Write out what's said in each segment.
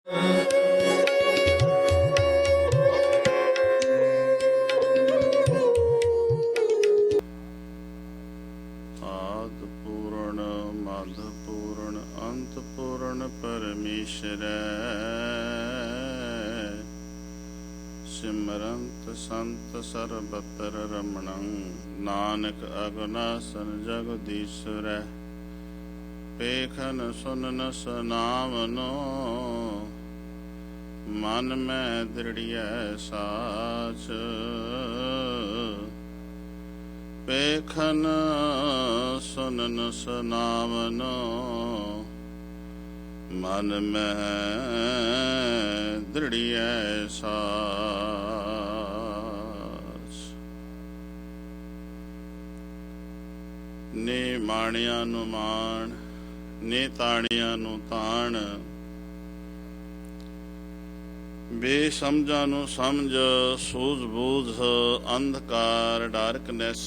ਆਦਿ ਪੂਰਨ ਮਧ ਪੂਰਨ ਅੰਤ ਪੂਰਨ ਪਰਮੇਸ਼ਰੈ। ਸਿਮਰੰਤ ਸੰਤ ਸਰਬਤਰ ਰਮਣੰ ਨਾਨਕ ਅਗਨਾਸਨ ਜਗਦੀਸ਼ਰੈ। ਪੇਖਨ ਸੁਨਨ ਸੁਨਾਵਨੋ ਮਨ ਮੈਂ ਦ੍ਰਿੜੀਐ ਸਾਚ। ਪੇਖਨ ਸੁਨਨ ਸੁਨਾਵਨੋ ਮਨ ਮੈਂ ਦ੍ਰਿੜੀਐ ਸਾਚ। ਨੇ ਮਾਣਿਆਂ ਨੂੰ ਮਾਣ, ਨੇ ਤਾਣਿਆਂ ਨੂੰ ਤਾਣ, ਬੇਸਮਝਾਂ ਨੂੰ ਸਮਝ, ਸੂਝ ਬੂਝ ਅੰਧਕਾਰ ਡਾਰਕਨੈਸ,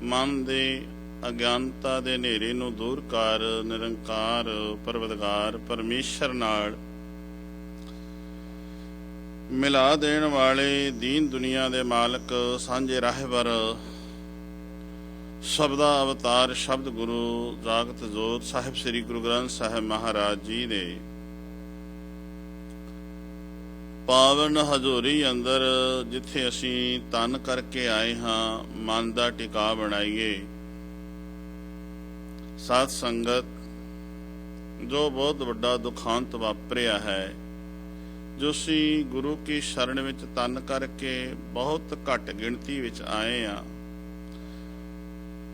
ਮਨ ਦੇ ਅਗਿਆਨਤਾ ਦੇ ਹਨੇਰੇ ਨੂੰ ਦੂਰ ਕਰ। ਨਿਰੰਕਾਰ ਪਰਵਤਗਾਰ ਪਰਮੇਸ਼ਰ ਨਾਲ ਮਿਲਾ ਦੇਣ ਵਾਲੇ ਦੀਨ ਦੁਨੀਆ ਦੇ ਮਾਲਕ ਸਾਂਝੇ ਰਾਹਬਰ ਸ਼ਬਦਾ ਅਵਤਾਰ ਸ਼ਬਦ ਗੁਰੂ ਜਾਗਤ ਜੋਤ ਸਾਹਿਬ ਸ੍ਰੀ ਗੁਰੂ ਗ੍ਰੰਥ ਸਾਹਿਬ ਮਹਾਰਾਜ ਜੀ ਦੇ ਪਾਵਨ ਹਜ਼ੂਰੀ ਅੰਦਰ ਜਿੱਥੇ ਅਸੀਂ ਤਨ ਕਰਕੇ ਆਏ ਹਾਂ, ਮਨ ਦਾ ਟਿਕਾ ਬਣਾਈਏ। ਸਾਧ ਸੰਗਤ, ਜੋ ਬਹੁਤ ਵੱਡਾ ਦੁਖਾਂਤ ਵਾਪਰਿਆ ਹੈ, ਜੋ ਅਸੀਂ ਗੁਰੂ ਕੀ ਸ਼ਰਨ ਵਿੱਚ ਤਨ ਕਰਕੇ ਬਹੁਤ ਘੱਟ ਗਿਣਤੀ ਵਿੱਚ ਆਏ ਹਾਂ,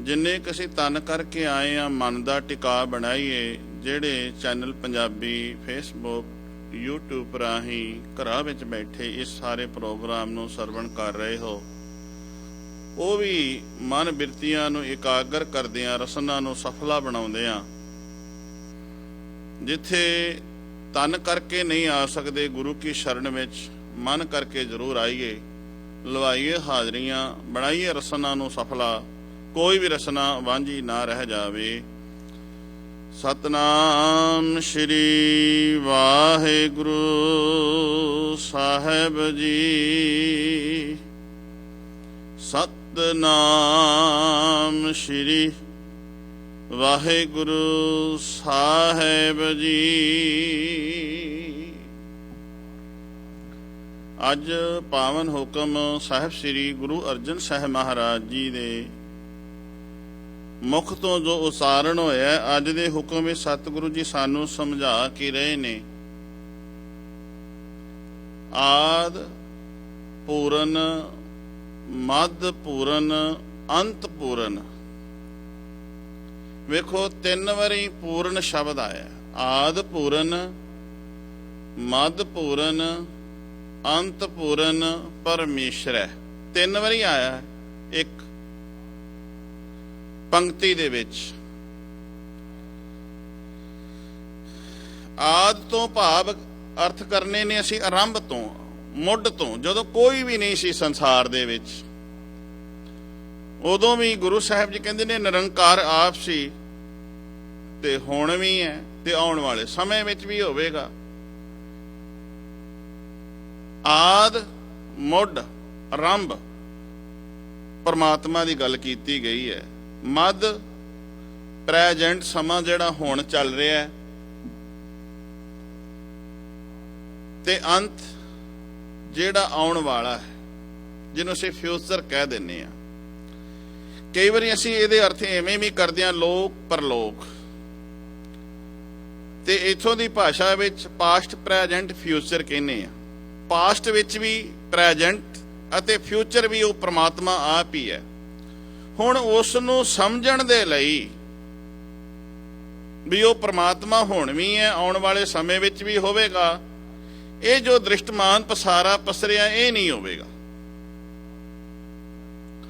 ਜਿੰਨੇ ਕੁ ਅਸੀਂ ਤਨ ਕਰਕੇ ਆਏ ਹਾਂ ਮਨ ਦਾ ਟਿਕਾ ਬਣਾਈਏ। ਜਿਹੜੇ ਚੈਨਲ ਪੰਜਾਬੀ ਫੇਸਬੁੱਕ YouTube ਰਾਹੀਂ ਘਰਾਂ ਵਿੱਚ ਬੈਠੇ ਇਸ ਸਾਰੇ ਪ੍ਰੋਗਰਾਮ ਨੂੰ ਸਰਵਣ ਕਰ ਰਹੇ ਹੋ, ਉਹ ਵੀ ਮਨ ਬਿਰਤੀਆਂ ਨੂੰ ਇਕਾਗਰ ਕਰਦਿਆਂ ਰਸਨਾ ਨੂੰ ਸਫਲਾ ਬਣਾਉਂਦਿਆਂ, ਜਿੱਥੇ ਤਨ ਕਰਕੇ ਨਹੀਂ ਆ ਸਕਦੇ ਗੁਰੂ ਕੀ ਸ਼ਰਨ ਵਿੱਚ, ਮਨ ਕਰਕੇ ਜ਼ਰੂਰ ਆਈਏ, ਲਵਾਈਏ ਹਾਜ਼ਰੀਆਂ, ਬਣਾਈਏ ਰਸਨਾ ਨੂੰ ਸਫਲਾ, ਕੋਈ ਵੀ ਰਸਨਾ ਵਾਂਝੀ ਨਾ ਰਹਿ ਜਾਵੇ। ਸਤਨਾਮ ਸ਼੍ਰੀ ਵਾਹਿਗੁਰੂ ਸਾਹਿਬ ਜੀ। ਸਤਨਾਮ ਸ਼੍ਰੀ ਵਾਹਿਗੁਰੂ ਸਾਹਿਬ ਜੀ। ਅੱਜ ਪਾਵਨ ਹੁਕਮ ਸਾਹਿਬ ਸ੍ਰੀ ਗੁਰੂ ਅਰਜਨ ਸਾਹਿਬ ਮਹਾਰਾਜ ਜੀ ਦੇ ਮੁਖ ਤੋਂ ਜੋ ਉਸਾਰਨ ਹੋਇਆ, ਅੱਜ ਦੇ ਹੁਕਮ ਵਿੱਚ ਸਤਿਗੁਰੂ ਜੀ ਸਾਨੂੰ ਸਮਝਾ ਕੇ ਰਹੇ ਨੇ। ਆਦ ਪੂਰਨ, ਮੱਧ ਪੂਰਨ, ਅੰਤ ਪੂਰਨ। ਵੇਖੋ, 3 ਵਾਰੀ ਪੂਰਨ ਸ਼ਬਦ ਆਇਆ। ਆਦ ਪੂਰਨ, ਮੱਧ ਪੂਰਨ, ਅੰਤ ਪੂਰਨ ਪਰਮੇਸ਼ਰ ਹੈ। 3 ਵਾਰੀ ਆਇਆ ਇੱਕ ਪੰਕਤੀ ਦੇ ਵਿੱਚ। ਆਦ ਤੋਂ ਭਾਵ ਅਰਥ ਕਰਨੇ ਨੇ ਅਸੀਂ ਆਰੰਭ ਤੋਂ, ਮੁੱਢ ਤੋਂ, ਜਦੋਂ ਕੋਈ ਵੀ ਨਹੀਂ ਸੀ ਸੰਸਾਰ ਦੇ ਵਿੱਚ, ਉਦੋਂ ਵੀ ਗੁਰੂ ਸਾਹਿਬ ਜੀ ਕਹਿੰਦੇ ਨੇ ਨਿਰੰਕਾਰ ਆਪ ਸੀ, ਤੇ ਹੁਣ ਵੀ ਹੈ ਤੇ ਆਉਣ ਵਾਲੇ ਸਮੇਂ ਵਿੱਚ ਵੀ ਹੋਵੇਗਾ। ਆਦ, ਮੁੱਢ, ਆਰੰਭ ਪਰਮਾਤਮਾ ਦੀ ਗੱਲ ਕੀਤੀ ਗਈ ਹੈ। ਮੱਧ ਪ੍ਰੈਜੈਂਟ ਸਮਾਂ ਜਿਹੜਾ ਹੁਣ ਚੱਲ ਰਿਹਾ ਹੈ, ਤੇ ਅੰਤ ਜਿਹੜਾ ਆਉਣ ਵਾਲਾ ਹੈ, ਜਿਹਨੂੰ ਅਸੀਂ ਫਿਊਚਰ ਕਹਿ ਦਿੰਦੇ ਹਾਂ। ਕਈ ਵਾਰੀ ਅਸੀਂ ਇਹਦੇ ਅਰਥ ਐਵੇਂ ਵੀ ਕਰਦੇ ਹਾਂ, ਲੋਕ ਪਰਲੋਕ, ਤੇ ਇਥੋਂ ਦੀ ਭਾਸ਼ਾ ਵਿੱਚ ਪਾਸਟ ਪ੍ਰੈਜੈਂਟ ਫਿਊਚਰ ਕਹਿੰਦੇ ਆ। ਪਾਸਟ ਵਿੱਚ ਵੀ ਪ੍ਰੈਜੈਂਟ ਅਤੇ ਫਿਊਚਰ ਵੀ ਉਹ ਪ੍ਰਮਾਤਮਾ ਆਪ ਹੀ ਹੈ। ਹੁਣ ਉਸ ਨੂੰ ਸਮਝਣ ਦੇ ਲਈ ਵੀ ਉਹ ਪ੍ਰਮਾਤਮਾ ਹੁਣ ਵੀ ਹੈ, ਆਉਣ ਵਾਲੇ ਸਮੇਂ ਵਿੱਚ ਵੀ ਹੋਵੇਗਾ, ਇਹ ਜੋ ਦ੍ਰਿਸ਼ਟਮਾਨ ਪਸਾਰਾ ਪਸਰਿਆ ਇਹ ਨਹੀਂ ਹੋਵੇਗਾ।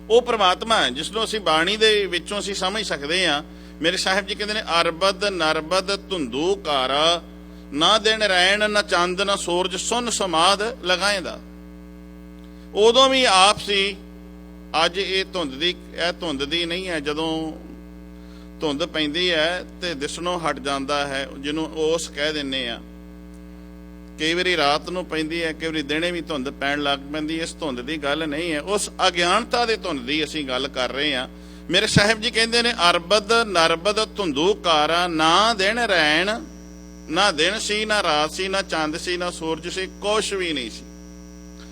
ਉਹ ਪ੍ਰਮਾਤਮਾ ਹੈ ਜਿਸ ਨੂੰ ਅਸੀਂ ਬਾਣੀ ਦੇ ਵਿੱਚੋਂ ਅਸੀਂ ਸਮਝ ਸਕਦੇ ਹਾਂ। ਮੇਰੇ ਸਾਹਿਬ ਜੀ ਕਹਿੰਦੇ ਨੇ, ਅਰਬਦ ਨਰਬਦ ਧੁੰਦੂ ਕਾਰਾ, ਨਾ ਦਿਨ ਰੈਣ ਨਾ ਚੰਦ ਨਾ ਸੂਰਜ, ਸੁਨ ਸਮਾਦ ਲਗਾਏਂਦਾ। ਉਦੋਂ ਵੀ ਆਪ ਸੀ। ਅੱਜ ਇਹ ਧੁੰਦ ਦੀ ਨਹੀਂ ਹੈ। ਜਦੋਂ ਧੁੰਦ ਪੈਂਦੀ ਹੈ ਤੇ ਦਿਸਣੋਂ ਹਟ ਜਾਂਦਾ ਹੈ, ਜਿਹਨੂੰ ਓਸ ਕਹਿ ਦਿੰਦੇ ਆ, ਕਈ ਵਾਰੀ ਰਾਤ ਨੂੰ ਪੈਂਦੀ ਹੈ, ਕਈ ਵਾਰੀ ਦਿਨੇ ਵੀ ਧੁੰਦ ਪੈਣ ਲੱਗ ਪੈਂਦੀ। ਇਸ ਧੁੰਦ ਦੀ ਗੱਲ ਨਹੀਂ ਹੈ, ਉਸ ਅਗਿਆਨਤਾ ਦੇ ਧੁੰਦ ਦੀ ਅਸੀਂ ਗੱਲ ਕਰ ਰਹੇ ਹਾਂ। ਮੇਰੇ ਸਾਹਿਬ ਜੀ ਕਹਿੰਦੇ ਨੇ, ਅਰਬਦ ਨਰਬਦ ਧੁੰਦੂ ਕਾਰਾ, ਨਾ ਦਿਨ ਰੈਣ, ਨਾ ਦਿਨ ਸੀ, ਨਾ ਰਾਤ ਸੀ, ਨਾ ਚੰਦ ਸੀ, ਨਾ ਸੂਰਜ ਸੀ, ਕੁਛ ਵੀ ਨਹੀਂ ਸੀ।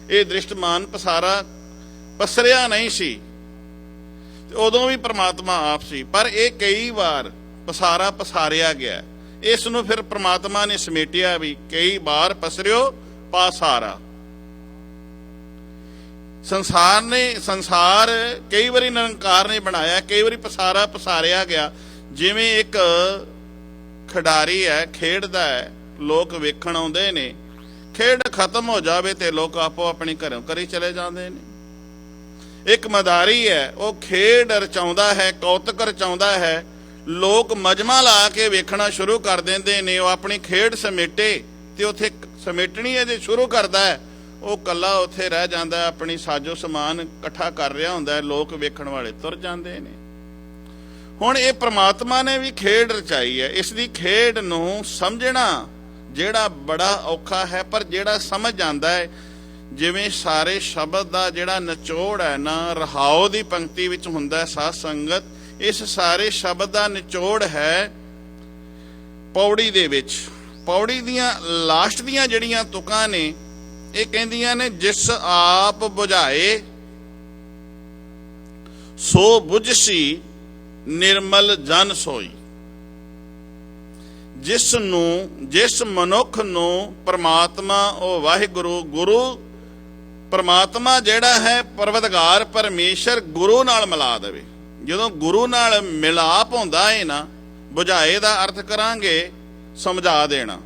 ਇਹ ਦ੍ਰਿਸ਼ਟਮਾਨ ਪਸਾਰਾ ਪਸਰਿਆ ਨਹੀਂ ਸੀ। ਉਦੋਂ ਵੀ ਪ੍ਰਮਾਤਮਾ ਆਪ ਸੀ, ਪਰ ਇਹ ਕਈ ਵਾਰ ਪਸਾਰਾ ਪਸਾਰਿਆ ਗਿਆ। ਇਸ ਨੂੰ ਫਿਰ ਪ੍ਰਮਾਤਮਾ ਨੇ ਸਮੇਟਿਆ ਵੀ ਕਈ ਵਾਰ ਪਸਰਿਓ ਪਾਸਾਰਾ। ਸੰਸਾਰ ਕਈ ਵਾਰੀ ਨਿਰੰਕਾਰ ਨੇ ਬਣਾਇਆ, ਕਈ ਵਾਰੀ ਪਸਾਰਾ ਪਸਾਰਿਆ ਗਿਆ। ਜਿਵੇਂ ਇੱਕ ਖਿਡਾਰੀ ਹੈ, ਖੇਡਦਾ ਹੈ, ਲੋਕ ਵੇਖਣ ਆਉਂਦੇ ਨੇ, ਖੇਡ ਖਤਮ ਹੋ ਜਾਵੇ ਤੇ ਲੋਕ ਆਪੋ ਆਪਣੀ ਘਰੋਂ ਘਰੀ ਚਲੇ ਜਾਂਦੇ ਨੇ। ਇੱਕ ਮਦਾਰੀ ਹੈ, ਉਹ ਖੇਡ ਰਚਾਉਂਦਾ ਹੈ, ਕੌਤਕ ਰਚਾਉਂਦਾ ਹੈ, ਲੋਕ ਮਜਮਾ ਲਾ ਕੇ ਵੇਖਣਾ ਸ਼ੁਰੂ ਕਰ ਦਿੰਦੇ ਨੇ। ਉਹ ਆਪਣੀ ਖੇਡ ਸਮੇਟੇ ਤੇ ਉੱਥੇ ਸਮੇਟਣੀ ਜੇ ਸ਼ੁਰੂ ਕਰਦਾ ਹੈ, ਉਹ ਕੱਲਾ ਉੱਥੇ ਰਹਿ ਜਾਂਦਾ, ਆਪਣੀ ਸਾਜੋ ਸਮਾਨ ਇਕੱਠਾ ਕਰ ਰਿਹਾ ਹੁੰਦਾ, ਲੋਕ ਵੇਖਣ ਵਾਲੇ ਤੁਰ ਜਾਂਦੇ ਨੇ। ਹੁਣ ਇਹ ਪ੍ਰਮਾਤਮਾ ਨੇ ਵੀ ਖੇਡ ਰਚਾਈ ਹੈ। ਇਸ ਦੀ ਖੇਡ ਨੂੰ ਸਮਝਣਾ ਜਿਹੜਾ ਬੜਾ ਔਖਾ ਹੈ, ਪਰ ਜਿਹੜਾ ਸਮਝ ਜਾਂਦਾ ਹੈ, ਜਿਵੇਂ ਸਾਰੇ ਸ਼ਬਦ ਦਾ ਜਿਹੜਾ ਨਿਚੋੜ ਹੈ ਨਾ, ਰਹਾਉ ਦੀ ਪੰਕਤੀ ਵਿੱਚ ਹੁੰਦਾ ਸਾਧ ਸੰਗਤ, ਇਸ ਸਾਰੇ ਸ਼ਬਦ ਦਾ ਨਿਚੋੜ ਹੈ ਪੌੜੀ ਦੇ ਵਿੱਚ। ਪੌੜੀ ਦੀਆਂ ਲਾਸਟ ਦੀਆਂ ਜਿਹੜੀਆਂ ਤੁਕਾਂ ਨੇ, ਇਹ ਕਹਿੰਦੀਆਂ ਨੇ, ਜਿਸ ਆਪ ਬੁਝਾਏ ਸੋ ਬੁਝਸੀ ਨਿਰਮਲ ਜਨ ਸੋਈ। ਜਿਸ ਮਨੁੱਖ ਨੂੰ ਪ੍ਰਮਾਤਮਾ, ਉਹ ਵਾਹਿਗੁਰੂ, ਗੁਰੂ ਪ੍ਰਮਾਤਮਾ ਜਿਹੜਾ ਹੈ ਪਰਵਤਗਾਰ ਪਰਮੇਸ਼ਰ, ਗੁਰੂ ਨਾਲ ਮਿਲਾ ਦੇਵੇ। ਜਦੋਂ ਗੁਰੂ ਨਾਲ ਮਿਲਾਪ ਹੁੰਦਾ ਹੈ ਨਾ, ਬੁਝਾਏ ਦਾ ਅਰਥ ਕਰਾਂਗੇ ਸਮਝਾ ਦੇਣਾ।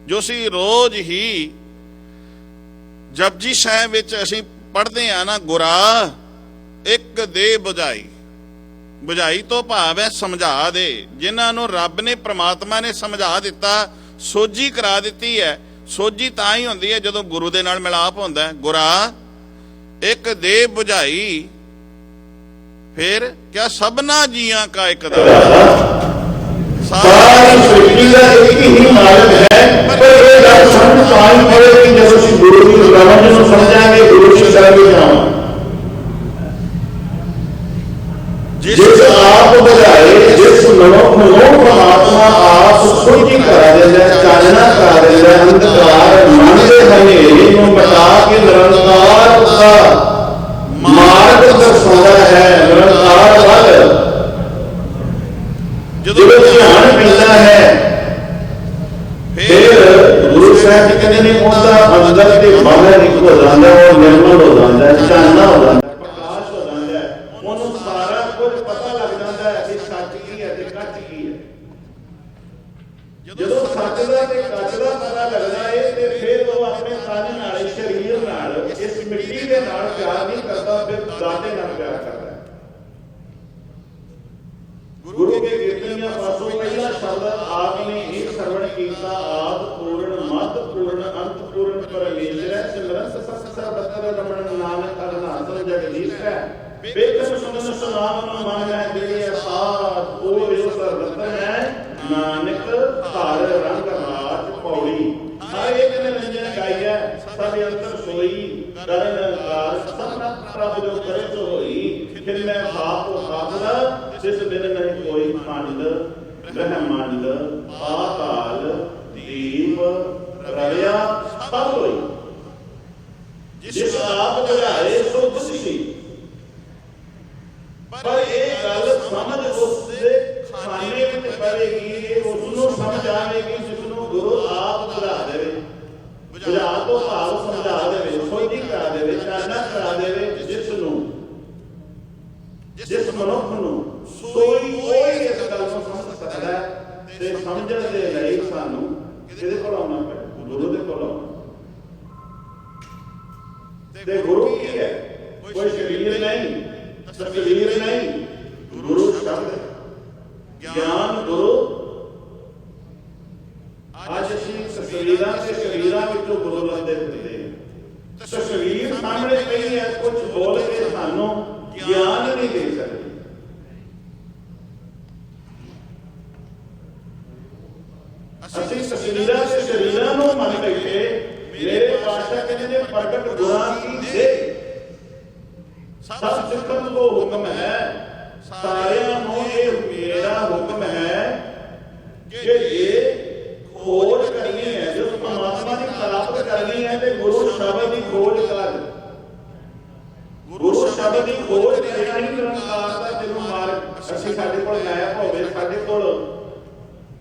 ਜੋ ਅਸੀਂ ਰੋਜ਼ ਹੀ ਜਪਜੀ ਸਾਹਿਬ ਵਿੱਚ ਅਸੀਂ ਪੜ੍ਹਦੇ ਹਾਂ ਨਾ, ਗੁਰਾ ਇੱਕ ਦੇ ਬੁਝਾਈ। ਬੁਝਾਈ ਤੋਂ ਭਾਵ ਹੈ ਸਮਝਾ ਦੇ। ਜਿਨ੍ਹਾਂ ਨੂੰ ਰੱਬ ਨੇ, ਪ੍ਰਮਾਤਮਾ ਨੇ ਸਮਝਾ ਦਿੱਤਾ, ਸੋਝੀ ਕਰਾ ਦਿੱਤੀ ਹੈ। ਸੋਝੀ ਤਾਂ ਹੀ ਹੁੰਦੀ ਹੈ ਜਦੋਂ ਗੁਰੂ ਦੇ ਨਾਲ ਮਿਲਾਪ ਹੁੰਦਾ। ਗੁਰਾ ਇੱਕ ਦੇ ਬੁਝਾਈ, ਫਿਰ ਕਿਆ ਸਭਨਾ ਜੀਆਂ ਕਾ ਇੱਕ ਦਾ, ਸਾਰੀ ਸ੍ਰਿਸ਼ਟੀ ਦਾ ਇੱਕ ਹੀ ਮਾਲਕ ਹੈ। ਪਰ ਇਹ ਗੱਲ ਸਮਝ ਪਾਈ ਪਵੇਗੀ ਜਦੋਂ ਅਸੀਂ ਗੁਰੂ ਦੀ ਰਮਜ ਨੂੰ ਸਮਝਾਂਗੇ, ਗੁਰੂ ਦੀ ਸ਼ਰਨ ਵਿੱਚ ਆਵਾਂਗੇ। ਜਿਸ ਆਪ ਬੁਝਾਏ, ਜਿਸ ਮਨੁੱਖ ਨੂੰ ਪਰਮਾਤਮਾ ਆਪ ਸੋਝੀ ਕਰਾ ਦਿੰਦਾ, ਚਾਨਣਾ ਕਰਾ ਦਿੰਦਾ, ਅੰਧਕਾਰ ਮਨ ਦੇ ਹਨੇਰੇ ਨੂੰ ਮਿਟਾ ਕੇ ਨਿਰੰਕਾਰ ਦਾ ਮਾਰਗ ਦਰਸਾਉਂਦਾ ਹੈ। ਨਿਰੰਕਾਰ ਵੱਲ ਜਦੋਂ ਧਿਆਨ ਮਿਲਦਾ ਹੈ, ਫਿਰ ਗੁਰੂ ਸਾਹਿਬ ਜੀ ਕਹਿੰਦੇ ਨੇ, ਉਹਦਾ ਅੰਦਰ ਤੇ ਬਾਹਰ ਇੱਕ ਹੋ ਜਾਂਦਾ, ਉਹ ਨਿਰਮਲ ਹੋ ਜਾਂਦਾ, ਚਾਨਣਾ ਹੋ ਜਾਂਦਾ, ਪ੍ਰਕਾਸ਼ ਹੋ ਜਾਂਦਾ। ਉਹਨੂੰ ਸਾਰਾ ਕੁਝ ਪਤਾ ਲੱਗ ਜਾਂਦਾ ਹੈ ਕਿ ਸੱਚ ਕੀ ਹੈ ਤੇ ਕੱਚ ਕੀ ਹੈ। ਜਦੋਂ ਸੱਚ ਦਾ ਤੇ ਕੱਚ ਦਾ ਪਤਾ ਲੱਗਦਾ ਹੈ, ਤੇ ਫਿਰ ਉਹ ਆਪਣੇ ਤਨ ਨਾਲ, ਸਰੀਰ ਨਾਲ, ਇਸ ਮਿੱਟੀ ਦੇ ਨਾਲ ਪਿਆਰ ਨਹੀਂ ਕਰਦਾ, ਫਿਰ ਦਾਤੇ ਨਾਲ ਪਿਆਰ ਕਰਦਾ। ਗੁਰੂ ਕੇ ਕੀਰਤਨੀਆਂ ਪਾਸੋਂ ਪਹਿਲਾ ਸ਼ਬਦ ਆਪ ਨੇ ਇਹ ਸਰਵਣ ਕੀਤਾ, ਆਦ ਪੂਰਨ ਮਦ ਪੂਰਨ ਅੰਤ ਪੂਰਨ ਪਰਮੇਸ਼ਰ ਸਿਮਰਨ ਸਤ ਸਰਬਤਰ ਰਮਣ ਨਾਨਕ ਅਰਨਾਸਨ ਜਗਦੀਸ਼ ਹੈ। ਬੇਕਸ ਸੁਨਨ ਸੁਨਾਮ ਮਨ ਮੈਂ ਦਿਲੇ ਸਾਥ, ਉਹ ਇਸ ਰਤਨ ਹੈ ਨਾਨਕ ਧਰ ਰੰਗ ਰਾਜ ਪੌੜੀ। ਹਰ ਇੱਕ ਨੇ ਰੰਜਨ ਗਾਈ ਹੈ, ਸਭ ਅੰਤਰ ਸੋਈ, ਕਰਨ ਕਾਰ ਸਭਨਾ ਪ੍ਰਭ ਜੋ ਕਰੇ ਸੋ ਹੋਈ। ਫਿਰ ਮੈਂ ਬਾਪ ਹਾਜ਼ਰ, ਜਿਸ ਬਿਨ ਨਹੀਂ ਕੋਈ ਖੰਡ, ਬ੍ਰਹਮੰਡ ਪਾਤਾਲ ਦੀਪ ਰਵਿਆ ਸਭ ਹੋਈ। ਜਿਸ ਆਪ ਬੁਝਾਏ ਸੋ ਬੁਝੀ। ਪਰ ਇਹ ਗੱਲ ਸਮਝ ਉਸ ਦੇ ਖਾਨੇ ਵਿੱਚ ਪਵੇਗੀ, ਉਸ ਨੂੰ ਸਮਝ ਆਵੇਗੀ ਜਿਸ ਨੂੰ ਗੁਰੂ ਆਪ ਬੁਝਾ ਦੇਵੇ। ਬੁਝਾ ਤੋਂ ਭਾਵ ਸਮਝਾ ਦੇਵੇ, ਸੋਝੀ ਕਰਾ ਦੇਵੇ, ਚਾਨਣਾ ਕਰਾ ਦੇਵੇ। ਜਿਸ ਮਨੁੱਖ ਨੂੰ ਸੋਈ ਇਸ ਗੱਲ ਨੂੰ ਸਮਝ ਸਕਦਾ ਹੈ, ਤੇ ਸਮਝਣ ਦੇ ਲਈ ਸਾਨੂੰ ਕਿਹਦੇ ਕੋਲ ਆਉਣਾ ਪੈਣਾ? ਗੁਰੂ ਦੇ ਕੋਲ ਆਉਣਾ। ਤੇ ਗੁਰੂ ਕੀ ਹੈ? ਕੋਈ ਸਰੀਰ ਨਹੀਂ, ਤਸਵੀਰ ਨਹੀਂ, ਗੁਰੂ ਸ਼ਬਦ ਹੈ, ਗਿਆਨ ਗੁਰੂ। ਅੱਜ ਅਸੀਂ ਤਸਵੀਰਾਂ ਤੇ ਸਰੀਰਾਂ ਵਿੱਚੋਂ ਗੁਰੂ ਲੱਭਦੇ ਫਿਰਦੇ ਹਾਂ। ਤਸਵੀਰ ਸਾਹਮਣੇ ਪਈ ਹੈ, ਕੁਝ ਬੋਲ ਕੇ ਸਾਨੂੰ ਗਿਆਨ ਨਹੀਂ ਦੇ ਸਕਦੇ। ਅਸੀਂ ਤਸਵੀਰਾਂ ਤੇ ਇੱਕੋ ਹੁਕਮ ਹੈ, ਸਾਰਿਆਂ ਨੂੰ ਇਹ ਮੇਰਾ ਹੁਕਮ ਹੈ ਕਿ ਜੇ ਖੋਜ ਕਰਨੀ ਹੈ, ਜੋ ਪਰਮਾਤਮਾ ਦੀ ਪ੍ਰਾਪਤ ਕਰਨੀ ਹੈ ਤੇ ਗੁਰੂ ਸ਼ਬਦ ਦੀ ਖੋਜ ਕਰ। ਗੁਰੂ ਸ਼ਬਦ ਦੀ ਖੋਜ ਕਰਿਆ ਹੀ ਨਿਰੰਕਾਰ ਦਾ ਤੈਨੂੰ ਮਾਰਗ। ਅਸੀਂ ਸਾਡੇ ਕੋਲ ਮੈਪ ਹੋਵੇ, ਸਾਡੇ ਕੋਲ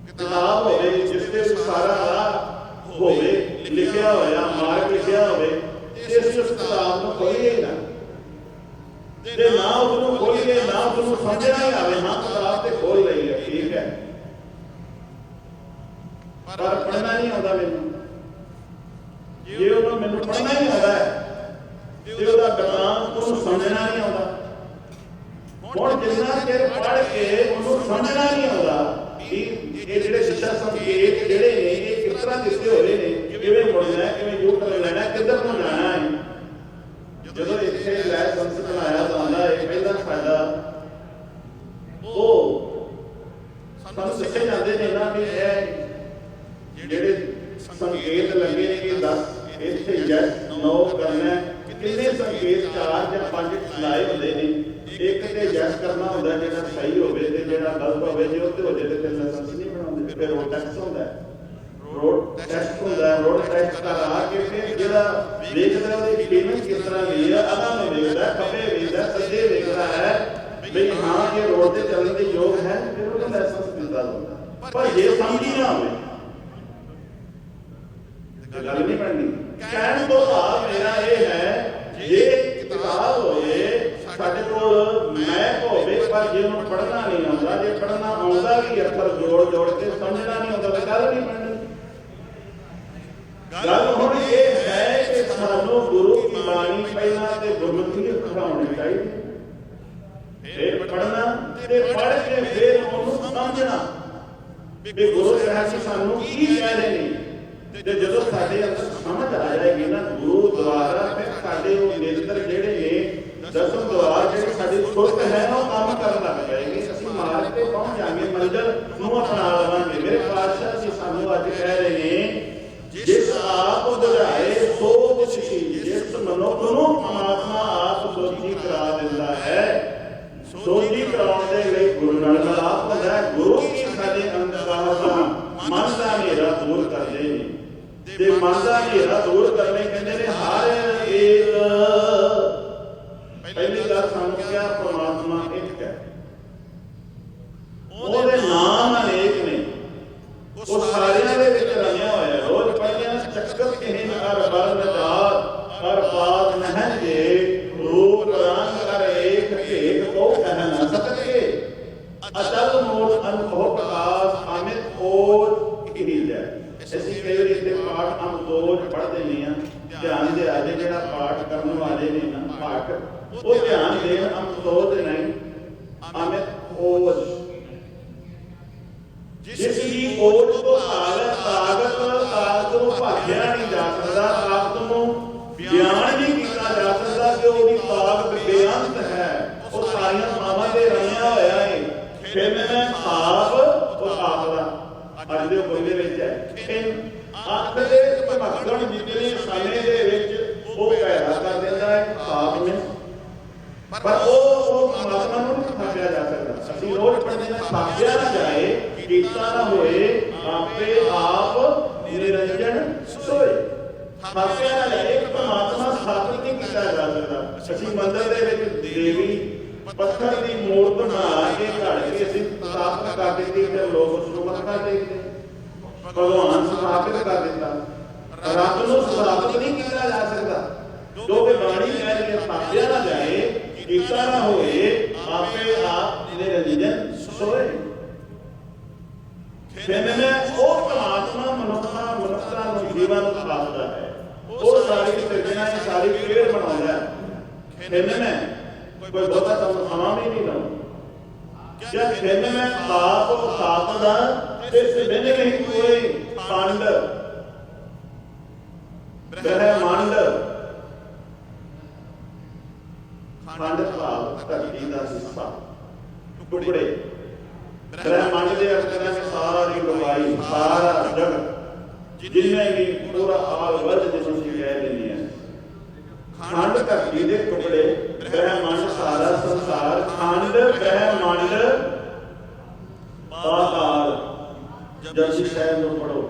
ਕਿਤਾਬ ਹੋਵੇ ਜਿਸ ਤੇ ਸਾਰਾ ਰਾਹ ਹੋਵੇ ਲਿਖਿਆ ਹੋਇਆ, ਮਾਰਗ ਲਿਖਿਆ ਹੋਵੇ, ਤੇ ਅਸੀਂ ਉਸ ਕਿਤਾਬ ਨੂੰ ਖੋਲੀਏ ਨਾ, ਤੇ ਨਾ ਉਹਨੂੰ ਖੋਲੀਏ, ਨਾ ਉਹਨੂੰ ਸਮਝਣਾ ਹੀ ਆਵੇ। ਹਾਂ ਕਿਤਾਬ ਤੇ ਖੋਲ ਲਈ ਹੈ, ਠੀਕ ਹੈ, ਪਰ ਪੜ੍ਹਨਾ ਨਹੀਂ ਆਉਂਦਾ ਮੈਨੂੰ। ਜੇ ਉਹਨੂੰ ਮੈਨੂੰ ਪੜ੍ਹਨਾ ਹੀ ਆਉਂਦਾ ਤੇ ਉਹਦਾ ਗ੍ਰਾਮ ਉਹਨੂੰ ਸਮਝਣਾ ਨਹੀਂ ਆਉਂਦਾ। ਹੁਣ ਜਿੰਨਾ ਚਿਰ ਪੜ੍ਹ ਕੇ ਉਹਨੂੰ ਸਮਝਣਾ ਨਹੀਂ ਆਉਂਦਾ, ਇਹ ਜਿਹੜੇ ਦਿਸ਼ਾ ਸੰਕੇਤ ਜਿਹੜੇ ਨੇ ਇਹ ਕਿਸ ਤਰ੍ਹਾਂ ਦਿੱਤੇ ਹੋਏ ਨੇ, ਕਿਵੇਂ ਮੁੜਨਾ, ਕਿਵੇਂ ਯੂ ਟਰਨ ਲੈਣਾ, ਕਿੱਧਰ ਨੂੰ ਜਾਣਾ ਹੈ। ਜਦੋਂ ਇੱਥੇ ਲਾਇਸੈਂਸ ਬਣਾਇਆ ਜਾਂਦਾ ਹੈ, ਪਹਿਲਾਂ ਸਾਡਾ ਉਹ ਸਾਨੂੰ ਦੱਸੇ ਜਾਂਦੇ ਨੇ ਨਾ ਵੀ ਇਹ ਜਿਹੜੇ ਸੰਕੇਤ ਲੱਗੇ ਨੇ ਕਿ 10 ਇੱਥੇ ਯੈਸ ਨੋ ਕਰਨਾ, ਕਿੰਨੇ ਸੰਕੇਤ 4 ਜਾਂ 5 ਲਾਏ ਹੁੰਦੇ ਨੇ। ਇੱਕ ਤੇ ਯੈਸ ਕਰਨਾ ਹੁੰਦਾ ਜਿਹੜਾ ਸਹੀ ਹੋਵੇ, ਤੇ ਜਿਹੜਾ ਗਲਤ ਹੋਵੇ ਜੇ ਉੱਤੇ ਹੋ ਜਾਵੇ ਤੇ ਲਾਇਸੈਂਸ ਨਹੀਂ ਬਣਾਉਂਦੇ। ਫਿਰ ਰੋਡ ਟੈਕਸ ਹੁੰਦਾ, ਰੋਡ ਟੈਸਟ ਹੁੰਦਾ, ਰੋਡ ਟੈਸਟ ਕਰਾ ਕੇ ਫਿਰ ਜਿਹੜਾ ਵੇਖਦਾ ਉਹਦੀ ਪੇਮੈਂਟ ਕਿਸ ਤਰ੍ਹਾਂ ਦੀ ਹੈ, ਅਗਾਂਹ ਨੂੰ ਵੇਖਦਾ, ਖੱਬੇ ਵੇਖਦਾ, ਸੱਜੇ ਵੇਖਦਾ ਹੈ ਬਈ ਹਾਂ ਇਹ ਰੋਡ ਤੇ ਚੱਲਣ ਦੇ ਯੋਗ ਹੈ, ਫਿਰ ਉਹਦਾ ਲਾਇਸੈਂਸ ਮਿਲਦਾ ਹੁੰਦਾ। ਪਰ ਜੇ ਸਮਝੀ ਨਾ ਹੋਵੇ ਗੱਲ ਨਹੀਂ ਬਣਨੀ। ਕਹਿਣ ਤੋਂ ਭਾਵ ਮੇਰਾ ਇਹ ਹੈ, ਜੇ ਕਿਤਾਬ ਹੋਵੇ ਸਾਡੇ ਕੋਲ, ਮੈਪ ਹੋਵੇ, ਪਰ ਜੇ ਉਹਨੂੰ ਪੜ੍ਹਨਾ ਨਹੀਂ ਆਉਂਦਾ, ਜੇ ਪੜ੍ਹਨਾ ਆਉਂਦਾ ਵੀ ਅੱਖਰ ਜੋੜ ਜੋੜ ਕੇ ਸਮਝਣਾ ਨਹੀਂ ਆਉਂਦਾ ਤਾਂ ਗੱਲ ਨਹੀਂ ਬਣਨੀ। ਗੱਲ ਹੁਣ ਇਹ ਹੈ ਕਿ ਸਾਨੂੰ ਗੁਰੂ ਦੀ ਬਾਣੀ ਪਹਿਲਾਂ ਤੇ ਗੁਰਮੁਖੀ ਪੜ੍ਹਾਉਣੀ ਚਾਹੀਦੀ, ਫਿਰ ਪੜ੍ਹਨਾ, ਤੇ ਪੜ੍ਹ ਕੇ ਫਿਰ ਉਹਨੂੰ ਸਮਝਣਾ ਵੀ ਗੁਰੂ ਸਾਹਿਬ ਜੀ ਸਾਨੂੰ ਕੀ ਕਹਿ ਰਹੇ ਨੇ। ਤੇ ਜਦੋਂ ਸਾਡੇ ਅੰਦਰ ਸਮਝ ਆ ਜਾਏਗੀ ਨਾ ਗੁਰੂ ਦੁਆਰਾ, ਫਿਰ ਸਾਡੇ ਉਹ ਨੇਤਰ ਜਿਹੜੇ ਨੇ, ਦਸਮ ਦੁਆਰ ਜਿਹੜੀ ਸਾਡੀ ਸੁਰਤ ਹੈ ਨਾ, ਉਹ ਕੰਮ ਕਰਨ ਲੱਗ ਜਾਏਗੀ। ਅਸੀਂ ਮਾਰਗ ਤੇ ਪਹੁੰਚ ਜਾਵਾਂਗੇ, ਮੰਜ਼ਿਲ ਨੂੰ ਅਪਣਾ ਲਵਾਂਗੇ। ਮੇਰੇ ਪਾਤਸ਼ਾਹ ਜੀ ਸਾਨੂੰ ਅੱਜ ਕਹਿ ਰਹੇ ਨੇ, ਜਿਸ ਆਪ ਬੁਝਾਏ ਸੋਚ ਸੀ, ਜਿਸ ਮਨੁੱਖ ਨੂੰ ਪਰਮਾਤਮਾ ਆਪ ਸੋਝੀ ਕਰਾ ਦਿੰਦਾ ਹੈ। ਸੋਝੀ ਕਰਾਉਣ ਦੇ ਲਈ ਗੁਰੂ ਨਾਲ ਮਿਲਾਪ ਹੁੰਦਾ ਹੈ। ਗੁਰੂ ਕੀ ਸਾਡੇ ਅੰਦਰ ਦਾ ਮਨ ਦਾ ਹਨੇਰਾ ਦੂਰ ਕਰਦੇ ਨੇ, ਤੇ ਮਨ ਦਾ ਹਨੇਰਾ ਦੂਰ ਕਰਨੇ ਕਹਿੰਦੇ ਨੇ ਹਰ ਇੱਕ। ਪਹਿਲੀ ਗੱਲ ਸਾਨੂੰ ਕਿਹਾ ਪਰਮਾਤਮਾ ਇੱਕ ਹੈ, ਉਹਦੇ ਨਾਮ ਅਨੇਕ ਨੇ, ਉਹ ਸਾਰਿਆਂ ਦੇ ਵਿੱਚ ਰਲਿਆ ਹੋਇਆ। ਰੋਜ਼ ਪੜ੍ਹਦੇ ਚੱਕਰ ਕਹਿਨ ਅਰ ਬਰਨ ਜਾਤ ਅਰ ਪਾਤ ਨਹੰਗੇ, ਰੂਪ ਰੰਗ ਅਰ ਏਕ ਭੇਦ ਕੋ ਕਹਿ ਨਾ ਸਕਤੇ, ਅਚਲ ਮੂਲ ਅਨੁਭਵ ਪ੍ਰਕਾਸ਼ ਅਮਿਤ ਓਜ ਹੀਲੇ। ਅਸੀਂ ਕਈ ਵਾਰੀ ਇੱਥੇ ਪਾਠ ਅਮਦੋਜ ਪੜ੍ਹਦੇ ਨਹੀਂ ਆ, ਧਿਆਨ ਦੇ ਰਾਜੇ ਜਿਹੜਾ ਪਾਠ ਕਰਨ ਵਾਲੇ ਨੇ ਨਾ ਪਾਠ, ਉਹ ਧਿਆਨ ਦੇਣ ਅਮਦੋਜ ਨਹੀਂ, ਅਮਿਤ ਓਜ। ਜਿਸ ਦੀ ਓਜ ਤੋਂ ਤਾਕਤ ਨੂੰ ਭਾਗਿਆ ਨਹੀਂ ਜਾ ਸਕਦਾ, ਤਾਕਤ ਨੂੰ ਬਿਆਨ ਨਹੀਂ ਕੀਤਾ ਜਾ ਸਕਦਾ ਕਿ ਉਹਦੀ ਤਾਕਤ ਬੇਅੰਤ ਹੈ। ਉਹ ਸਾਰੀਆਂ ਥਾਵਾਂ ਤੇ ਰਲਿਆ ਹੋਇਆ ਹੈ। ਫਿਰ ਮੈਂ ਆਪ ਉਹ ਆਪ ਦਾ ਅੱਜ ਦੇ ਬੋਲੇ ਵਿੱਚ ਹੈ, ਅੱਖ ਦੇ ਭਗਣ ਜਿਤਨੇ ਸਮੇਂ ਦੇ ਵਿੱਚ ਉਹ ਪੈਦਾ ਕਰ ਦਿੰਦਾ ਹੈ ਆਪ ਨੇ, ਪਰ ਉਹ ਪਰਮਾਤਮਾ ਨੂੰ ਨਹੀਂ ਥਾਪਿਆ ਜਾ ਸਕਦਾ। ਅਸੀਂ ਰੋਜ਼ ਪੜ੍ਹਦੇ ਹਾਂ ਥਾਪਿਆ ਨਾ ਜਾਏ, ਕੀਤਾ ਨਾ ਹੋਏ, ਆਪੇ ਆਪ ਨਿਰੰਜਨ ਸੋਏ। ਥਾਪਿਆ ਨਾ ਜਾਏ, ਪਰਮਾਤਮਾ ਸਥਾਪਿਤ ਨਹੀਂ ਕੀਤਾ ਜਾ ਸਕਦਾ। ਅਸੀਂ ਮੰਦਰ ਦੇ ਵਿੱਚ ਦੇਵੀ ਪੱਥਰ ਦੀ ਮੂਰਤ ਬਣਾ ਕੇ ਘੜ ਕੇ ਅਸੀਂ ਸਥਾਪਿਤ ਕਰ ਦਿੱਤੀ, ਤੇ ਲੋਕ ਉਸ ਨੂੰ ਮੱਥਾ ਟੇਕਦੇ। ਭਗਵਾਨ ਸਥਾਪਿਤ ਕਰ ਦਿੱਤਾ, ਰੱਬ ਨੂੰ ਸਥਾਪਿਤ ਨਹੀਂ ਕੀਤਾ ਜਾ ਸਕਦਾ। ਜੋ ਕਿ ਬਾਣੀ ਕਹਿ ਰਹੀ ਹੈ, ਥਾਪਿਆ ਨਾ ਜਾਏ, ਕੀਤਾ ਨਾ ਹੋਏ, ਆਪੇ ਆਪ ਨਿਰੰਜਨ ਸੋਏ। ਫਿਰ ਮੈਂ ਉਹ ਪਰਮਾਤਮਾ ਮਨੁੱਖਤਾ ਨੂੰ ਜੀਵਨ ਨੂੰ ਖਾਸਦਾ ਹੈ, ਉਹ ਸਾਰੀ ਸਿਰਜਣਾ ਸਾਰੀ ਖੇਡ ਬਣਾਉਂਦਾ ਹੈ। ਫਿਰ ਮੈਂ ਕੋਈ ਬਹੁਤਾ ਸਮਾਂ ਵੀ ਨਹੀਂ ਲਾਉਂਦਾ। ਜਦ ਫਿਰ ਮੈਂ ਆਪ ਦਾ ਤੇ ਸਿੱਧੇ ਨਹੀਂ ਕੋਈ ਖੰਡ ਬ੍ਰਹਮੰਡ, ਖੰਡ ਭਾਵ ਧਰਤੀ ਦਾ ਹਿੱਸਾ, ਟੁਕੜੇ ਬ੍ਰਹਮੰਡ ਦੇ ਅਕਸ਼ਰਾਂ ਵਿੱਚ ਸਾਰੀ ਲੰਬਾਈ, ਸਾਰਾ ਜਗਤ, ਜਿੰਨੇ ਵੀ ਪੂਰਾ ਆਲ ਵਰਲਡ ਜਿਸ ਨੂੰ ਕਹਿ ਦਿੰਦੇ ਆ, ਖੰਡ ਧਰਤੀ ਦੇ ਟੁਕੜੇ, ਬ੍ਰਹਿਮੰਡ ਸਾਰਾ ਸੰਸਾਰ, ਖੰਡ ਬ੍ਰਹਿਮੰਡ ਪਾਤਾਲ। ਜਪਜੀ ਸਾਹਿਬ ਨੂੰ ਪੜੋ,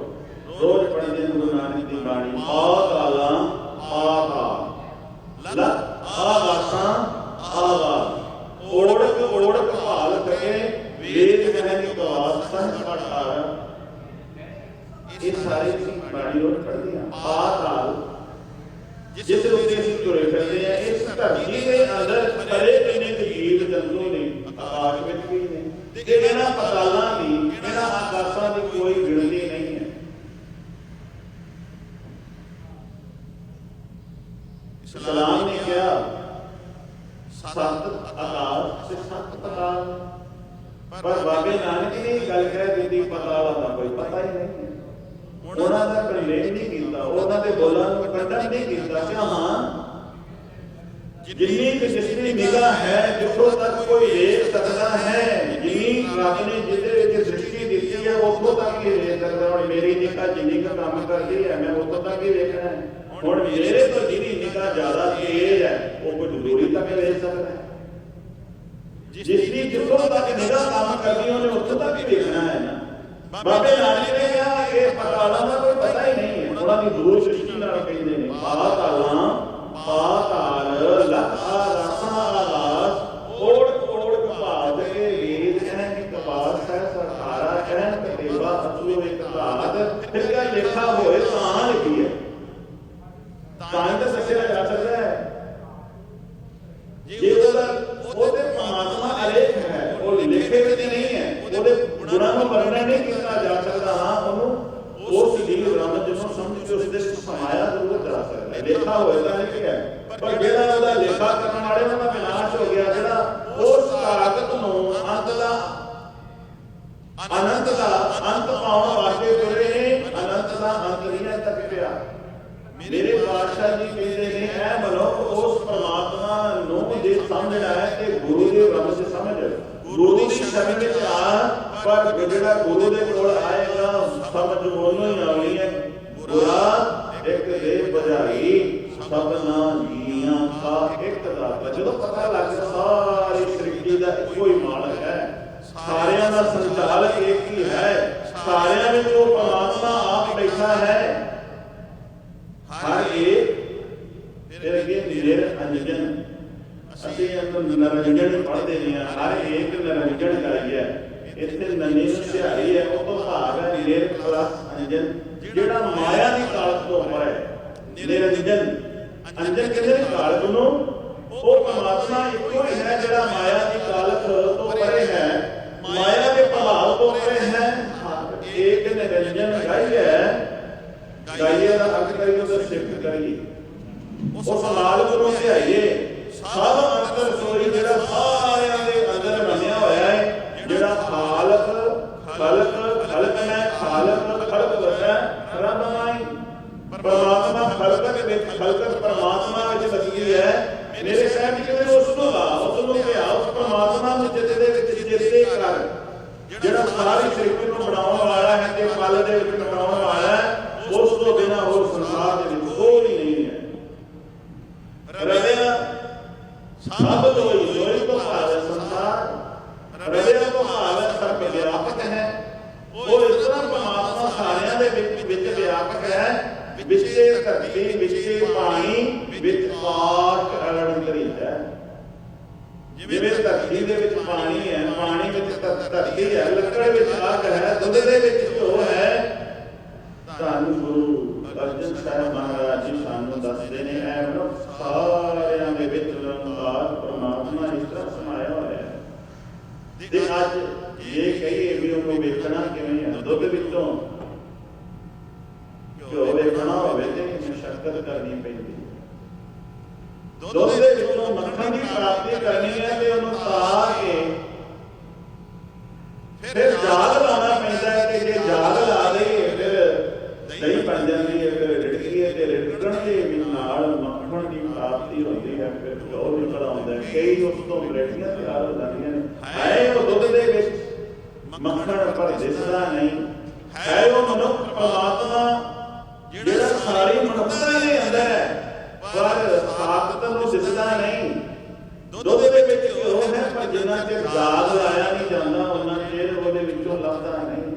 ਰੋਜ਼ ਪੜ੍ਹਦੇ ਨੇ ਗੁਰੂ ਨਾਨਕ ਦੀ ਬਾਣੀ। ਪਾਤਾਲਾਂ ਪਾਤਾਲ, ਲੱਖ ਆਗਾਸਾਂ ਆਗਾਸ, ਓੜਕ ਓੜਕ ਭਾਲ ਕਰੇ, ਵੇਦ ਕਹਿ ਨਿਵਾਸ ਸੰਤ ਪਾਠਾਰ। ਇਹ ਸਾਰੇ ਅਸੀਂ ਬਾਣੀ ਰੋਜ਼ ਪੜ੍ਹਦੇ ਹਾਂ। ਪਾਤਾਲ ਜਿਸ ਉੱਤੇ ਅਸੀਂ ਤੁਰੇ ਫਿਰਦੇ ਆ, ਇਸ ਧਰਤੀ ਦੇ ਅੰਦਰ ਪਰੇ ਕਿੰਨੇ ਜੀਵ ਜੰਤੂ ਨੇ, ਆਕਾਸ਼ ਵਿੱਚ ਵੀ ਨੇ, ਤੇ ਇਹਨਾਂ ਪਤਾਲਾਂ ਦੀ, ਇਹਨਾਂ ਆਕਾਸ਼ਾਂ ਦੀ ਕੋਈ ਗਿਣਤੀ ਨਹੀਂ ਹੈ। ਇਸਲਾਮ ਨੇ ਕਿਹਾ 7 ਆਕਾਸ਼ ਤੇ 7 ਪਤਾਲ, ਪਰ ਬਾਬੇ ਨਾਨਕ ਨੇ ਗੱਲ ਕਹਿ ਦਿੱਤੀ ਪਤਾਲਾਂ ਦਾ ਕੋਈ ਪਤਾ ਹੀ ਨਹੀਂ ਹੈ। ਉਹਨਾਂ ਦਾ ਪ੍ਰਲੇਖ ਨਹੀਂ ਕੀਤਾ, ਉਹਨਾਂ ਦੇ ਬੋਲਾਂ ਨੂੰ ਖੰਡਨ ਨਹੀਂ ਕੀਤਾ ਕਿ ਹਾਂ ਜਿੰਨੀ ਕਿ ਜਿਸਦੀ ਨਿਗਾਹ ਹੈ, ਜਿੱਥੋਂ ਤੱਕ ਕੋਈ ਵੇਖ ਸਕਦਾ ਹੈ, ਜਿੰਨੀ ਰੱਬ ਨੇ ਜਿਹਦੇ ਵਿੱਚ ਦ੍ਰਿਸ਼ਟੀ ਦਿੱਤੀ ਹੈ, ਉੱਥੋਂ ਤੱਕ ਹੀ ਵੇਖ ਸਕਦਾ। ਹੁਣ ਮੇਰੀ ਨਿਗਾਹ ਜਿੰਨੀ ਕੁ ਕੰਮ ਕਰਦੀ ਹੈ, ਮੈਂ ਉੱਥੋਂ ਤੱਕ ਹੀ ਵੇਖਣਾ ਹੈ। ਹੁਣ ਮੇਰੇ ਤੋਂ ਜਿਹਦੀ ਨਿਗਾਹ ਜ਼ਿਆਦਾ ਤੇਜ਼ ਹੈ, ਉਹ ਕੁਝ ਦੂਰੀ ਤੱਕ ਵੇਖ ਸਕਦਾ ਹੈ। ਜਿਸਦੀ ਜਿੱਥੋਂ ਤੱਕ ਨਿਗਾਹ ਕੰਮ ਕਰਦੀ, ਉਹਨੇ ਉੱਥੋਂ ਤੱਕ ਹੀ ਵੇਖਣਾ ਹੈ ਨਾ। ਬਾਬੇ ਨਾਨਕ ਨੇ ਕਿਹਾ ਇਹ ਪਤਾਲਾਂ ਦਾ ਕੋਈ ਪਤਾ ਹੀ ਨਹੀਂ ਹੈ। ਉਹਨਾਂ ਦੀ ਦੂਰ ਦ੍ਰਿਸ਼ਟੀ ਨਾਲ ਕਹਿੰਦੇ ਨੇ ਪਾਤਾਲਾਂ ਪਾਤਾਲ, ਲੱਖ ਆਗਾਸਾਂ ਆਗਾਸ, ਓੜਕ ਓੜਕ ਭਾਲ ਕੇ, ਵੇਦ ਕਹਿਣ ਕਿ ਕਪਾਸ ਹੈ ਸਰਕਾਰਾ ਕਹਿਣ ਕਤੇਵਾ ਅਸੂ ਇੱਕ ਧਾਤ। ਫਿਰ ਕਿਆ ਲੇਖਾ ਹੋਏ ਤਾਂ ਲਿਖੀ ਹੈ, ਤਾਂ ਹੀ ਤਾਂ ਦੱਸਿਆ ਜਾ ਸਕਦਾ ਹੈ। ਜੇ ਉਹਦੇ ਪਰਮਾਤਮਾ ਅਲੇਖ ਹੈ, ਉਹ ਲਿਖੇ ਵਿੱਚ ਨਹੀਂ ਹੈ, ਉਹਦੇ ਗੁਣਾਂ ਨੂੰ ਵਰਣਨ ਨਹੀਂ ਕੀਤਾ ਜਾ ਸਕਦਾ। ਹਾਂ, ਉਹਨੂੰ ਉਸ ਦੀ ਰਮਜ ਨੂੰ ਸਮਝ ਕੇ ਉਸ ਦੇ ਸਮਾਇਆ ਜ਼ਰੂਰ ਜਾ ਸਕਦਾ ਹੈ। ਲੇਖਾ ਹੋਏ ਤਾਂ ਲਿਖਿਆ, ਪਰ ਜਿਹੜਾ ਉਹਦਾ ਲੇਖਾ ਕਰਨ ਵਾਲੇ ਉਹਦਾ ਵਿਨਾਸ਼ ਹੋ ਗਿਆ। ਜਿਹੜਾ ਉਸ ਤਾਕਤ ਨੂੰ ਅੰਤ ਦਾ ਅੰਤ ਪਾਉਣ ਵਾਸਤੇ ਤੁਰੇ ਨੇ, ਅਨੰਤ ਦਾ ਅੰਤ ਨਹੀਂ ਹੈ ਤੱਕ ਪਿਆ। ਮੇਰੇ ਬਾਦਸ਼ਾਹ ਜੀ ਕਹਿੰਦੇ ਨੇ ਇਹ ਮਨੁੱਖ ਉਸ ਪਰਮਾਤਮਾ ਨੂੰ ਜੇ ਸਮਝਣਾ ਹੈ ਤੇ ਗੁਰੂ ਦੀ ਰਮਜ ਸਮਝ, ਗੁਰੂ ਦੀ ਸ਼ਰਨ ਵਿੱਚ ਆ। ਪਰ ਜਿਹੜਾ ਗੁਰੂ ਦੇ ਕੋਲ ਆਏਗਾ, ਸਮਝ ਉਹਨੂੰ ਹੀ ਆਉਣੀ ਹੈ। ਗੁਰਾ ਇੱਕ ਦੇ ਬੁਝਾਈ, ਸਭਨਾ ਜੀਆਂ ਕਾ ਇੱਕ ਦਾਤਾ। ਜਦੋਂ ਪਤਾ ਲੱਗ ਗਿਆ ਸਾਰੀ ਸ੍ਰਿਸ਼ਟੀ ਦਾ ਇੱਕੋ ਹੀ ਮਾਲਕ ਹੈ, ਸਾਰਿਆਂ ਦਾ ਸੰਚਾਲਕ ਇੱਕ ਹੀ ਹੈ, ਸਾਰਿਆਂ ਵਿੱਚ ਉਹ ਪਰਮਾਤਮਾ ਆਪ ਬੈਠਾ ਹੈ। ਹਰ ਇੱਕ ਫਿਰ ਅੱਗੇ ਨਿਰੰਜਨ, ਅਸੀਂ ਨਿਰੰਜਨ ਪੜ੍ਹਦੇ ਨੇ, ਹਰ ਇੱਕ ਨਿਰੰਜਨ ਕਰਾਈ ਹੈ। ਇੱਥੇ ਨੰਨੇ ਨੂੰ ਸਿਹਾਰੀ ਹੈ, ਉਹ ਤੋਂ ਭਾਵ ਹੈ ਨਿਰ ਪਲਸ ਅੰਜਨ, ਜਿਹੜਾ ਮਾਇਆ ਦੀ ਕਾਲਖ ਤੋਂ ਉੱਪਰ ਹੈ। ਨਿਰੰਜਨ ਅੰਜਨ ਕਹਿੰਦੇ ਕਾਲਖ ਨੂੰ, ਉਹ ਪਰਮਾਤਮਾ ਇੱਕੋ ਹੀ ਹੈ ਜਿਹੜਾ ਮਾਇਆ ਦੀ ਕਾਲਖ ਤੋਂ ਪਰੇ ਹੈ, ਮਾਇਆ ਦੇ ਪ੍ਰਭਾਵ ਤੋਂ ਪਰੇ ਹੈ। ਇੱਕ ਨਿਰੰਜਨ ਗਾਈ ਹੈ, ਗਾਈਏ ਦਾ ਅਰਥ ਕਰੀਏ, ਉਹਦਾ ਸਿਫਤ ਕਰੀਏ, ਉਸ ਮਾਲਕ ਨੂੰ ਧਿਆਈਏ। ਸਭ ਅੰਦਰ ਸੋਈ ਜਿਹੜਾ ਸਾਰਿਆਂ ਦੇ ਅੰਦਰ ਬਣਿਆ ਹੋਇਆ ਹੈ, ਜਿਹੜਾ ਖਾਲਕ ਖਲਕ ਮੈਂ ਖਾਲਕ ਖਲਕ ਵਸੈ ਰੱਬ ਮਾਈ। ਪਰਮਾਤਮਾ ਖਲਕਤ ਵਿੱਚ, ਖਲਕਤ ਪਰਮਾਤਮਾ ਵਿੱਚ ਵਸਦੀ ਹੈ। ਮੇਰੇ ਸਾਹਿਬ ਜੀ ਕਹਿੰਦੇ ਉਸ ਨੂੰ ਲਾ, ਉਸ ਨੂੰ ਧਿਆ, ਉਸ ਪਰਮਾਤਮਾ ਨੂੰ ਚਿੱਤ ਦੇ ਵਿੱਚ ਚੇਤੇ ਕਰ, ਜਿਹੜਾ ਸਾਰੀ ਸ੍ਰਿਸ਼ਟੀ ਨੂੰ ਬਣਾਉਣ ਵਾਲਾ ਹੈ ਤੇ ਪਲ ਦੇ ਵਿੱਚ ਬਣਾਉਣ ਵਾਲਾ ਹੈ। ਉਸ ਤੋਂ ਬਿਨਾਂ ਹੋਰ ਸੰਸਾਰ ਦੇ ਵਿੱਚ ਕੋਈ ਨਹੀਂ ਹੈ। ਰਵਿਆ ਸਭ ਲੋਈ, ਲੋਈ ਤੋਂ ਭਾਵ ਸੰਸਾਰ, ਰਵਿਆ ਤੋਂ ਭਾਵ ਸਰਬ ਵਿਆਪਕ ਹੈ। ਉਹ ਇਸ ਤਰ੍ਹਾਂ ਪਰਮਾਤਮਾ ਸਾਰਿਆਂ ਦੇ ਵਿੱਚ ਵਿਆਪਕ ਹੈ। ਵਿਚੇ ਧਰਤੀ, ਵਿਚੇ ਪਾਣੀ, ਵਿੱਚ ਆਕਾਸ਼ ਅਗਣਿਤ ਹੈ। ਜਿਵੇਂ ਧਰਤੀ ਦੇ ਵਿੱਚ ਪਾਣੀ ਹੈ, ਪਾਣੀ ਵਿੱਚ ਧਰਤੀ ਹੈ, ਲੱਕੜ ਵਿੱਚ ਅੱਗ ਹੈ, ਦੁੱਧ ਦੇ ਵਿੱਚ ਘਿਓ ਹੈ। ਧੰਨ ਗੁਰੂ ਅਰਜਨ ਸਾਹਿਬ ਮਹਾਰਾਜ ਜੀ ਸਾਨੂੰ ਦੱਸਦੇ ਨੇ ਇਹ ਮਨੁੱਖ ਸਾਰਿਆਂ ਦੇ ਵਿੱਚ ਨਿਰੰਕਾਰ ਪਰਮਾਤਮਾ ਇਸ ਤਰ੍ਹਾਂ ਸਮਾਇਆ ਹੋਇਆ ਹੈ। ਤੇ ਅੱਜ ਇਹ ਕਹੀਏ ਵੀ ਉਹਨੂੰ ਵੇਖਣਾ ਕਿਵੇਂ ਹੈ, ਦੁੱਧ ਵਿੱਚੋਂ ਘਿਓ ਵੇਖਣਾ ਹੋਵੇ ਤੇ ਮੁਸ਼ੱਕਤ ਕਰਨੀ ਪੈਂਦੀ। ਦੁੱਧ ਦੇ ਵਿੱਚੋਂ ਮੱਖਣ ਦੀ ਪ੍ਰਾਪਤੀ ਕਰਨੀ ਹੈ ਤੇ ਉਹਨੂੰ ਤਾਰ ਕੇ ਫਿਰ ਜਾਲ ਲਾਉਣਾ ਪੈਂਦਾ ਹੈ। ਤੇ ਜੇ ਜਾਲ ਲਾ ਲਈਏ ਫਿਰ ਦਹੀਂ ਬਣ ਜਾਂਦੀ ਹੈ, ਫਿਰ ਰਿੜਕਦੀ ਹੈ ਤੇ ਰਿੜਕਣ ਦੇ ਨਾਲ ਮੱਖਣ ਦੀ ਪ੍ਰਾਪਤੀ ਹੁੰਦੀ ਹੈ, ਫਿਰ ਘਿਓ ਨਿਕਲ ਆਉਂਦਾ ਹੈ। ਕਈ ਉਸ ਤੋਂ ਵੈਰਾਈਟੀਆਂ ਤਿਆਰ ਹੋ ਜਾਂਦੀਆਂ ਨੇ। ਹੈ ਉਹ ਦੁੱਧ ਦੇ ਵਿੱਚ ਮੱਖਣ, ਪਰ ਦਿਸਦਾ ਨਹੀਂ ਹੈ। ਉਹ ਮਨੁੱਖ ਪਰਮਾਤਮਾ ਜਿਹੜਾ ਸਾਰੀ ਮਨੁੱਖਤਾ ਦੇ ਅੰਦਰ ਹੈ, ਪਰ ਤਾਕਤ ਨੂੰ ਦਿਸਦਾ ਨਹੀਂ। ਦੁੱਧ ਦੇ ਵਿੱਚ ਘਿਓ ਹੈ, ਪਰ ਜਿੰਨਾ ਚਿਰ ਦਾਗ ਲਾਇਆ ਨਹੀਂ ਜਾਂਦਾ ਉਹਨਾਂ ਚਿਰ ਉਹਦੇ ਵਿੱਚੋਂ ਲੱਭਦਾ ਨਹੀਂ।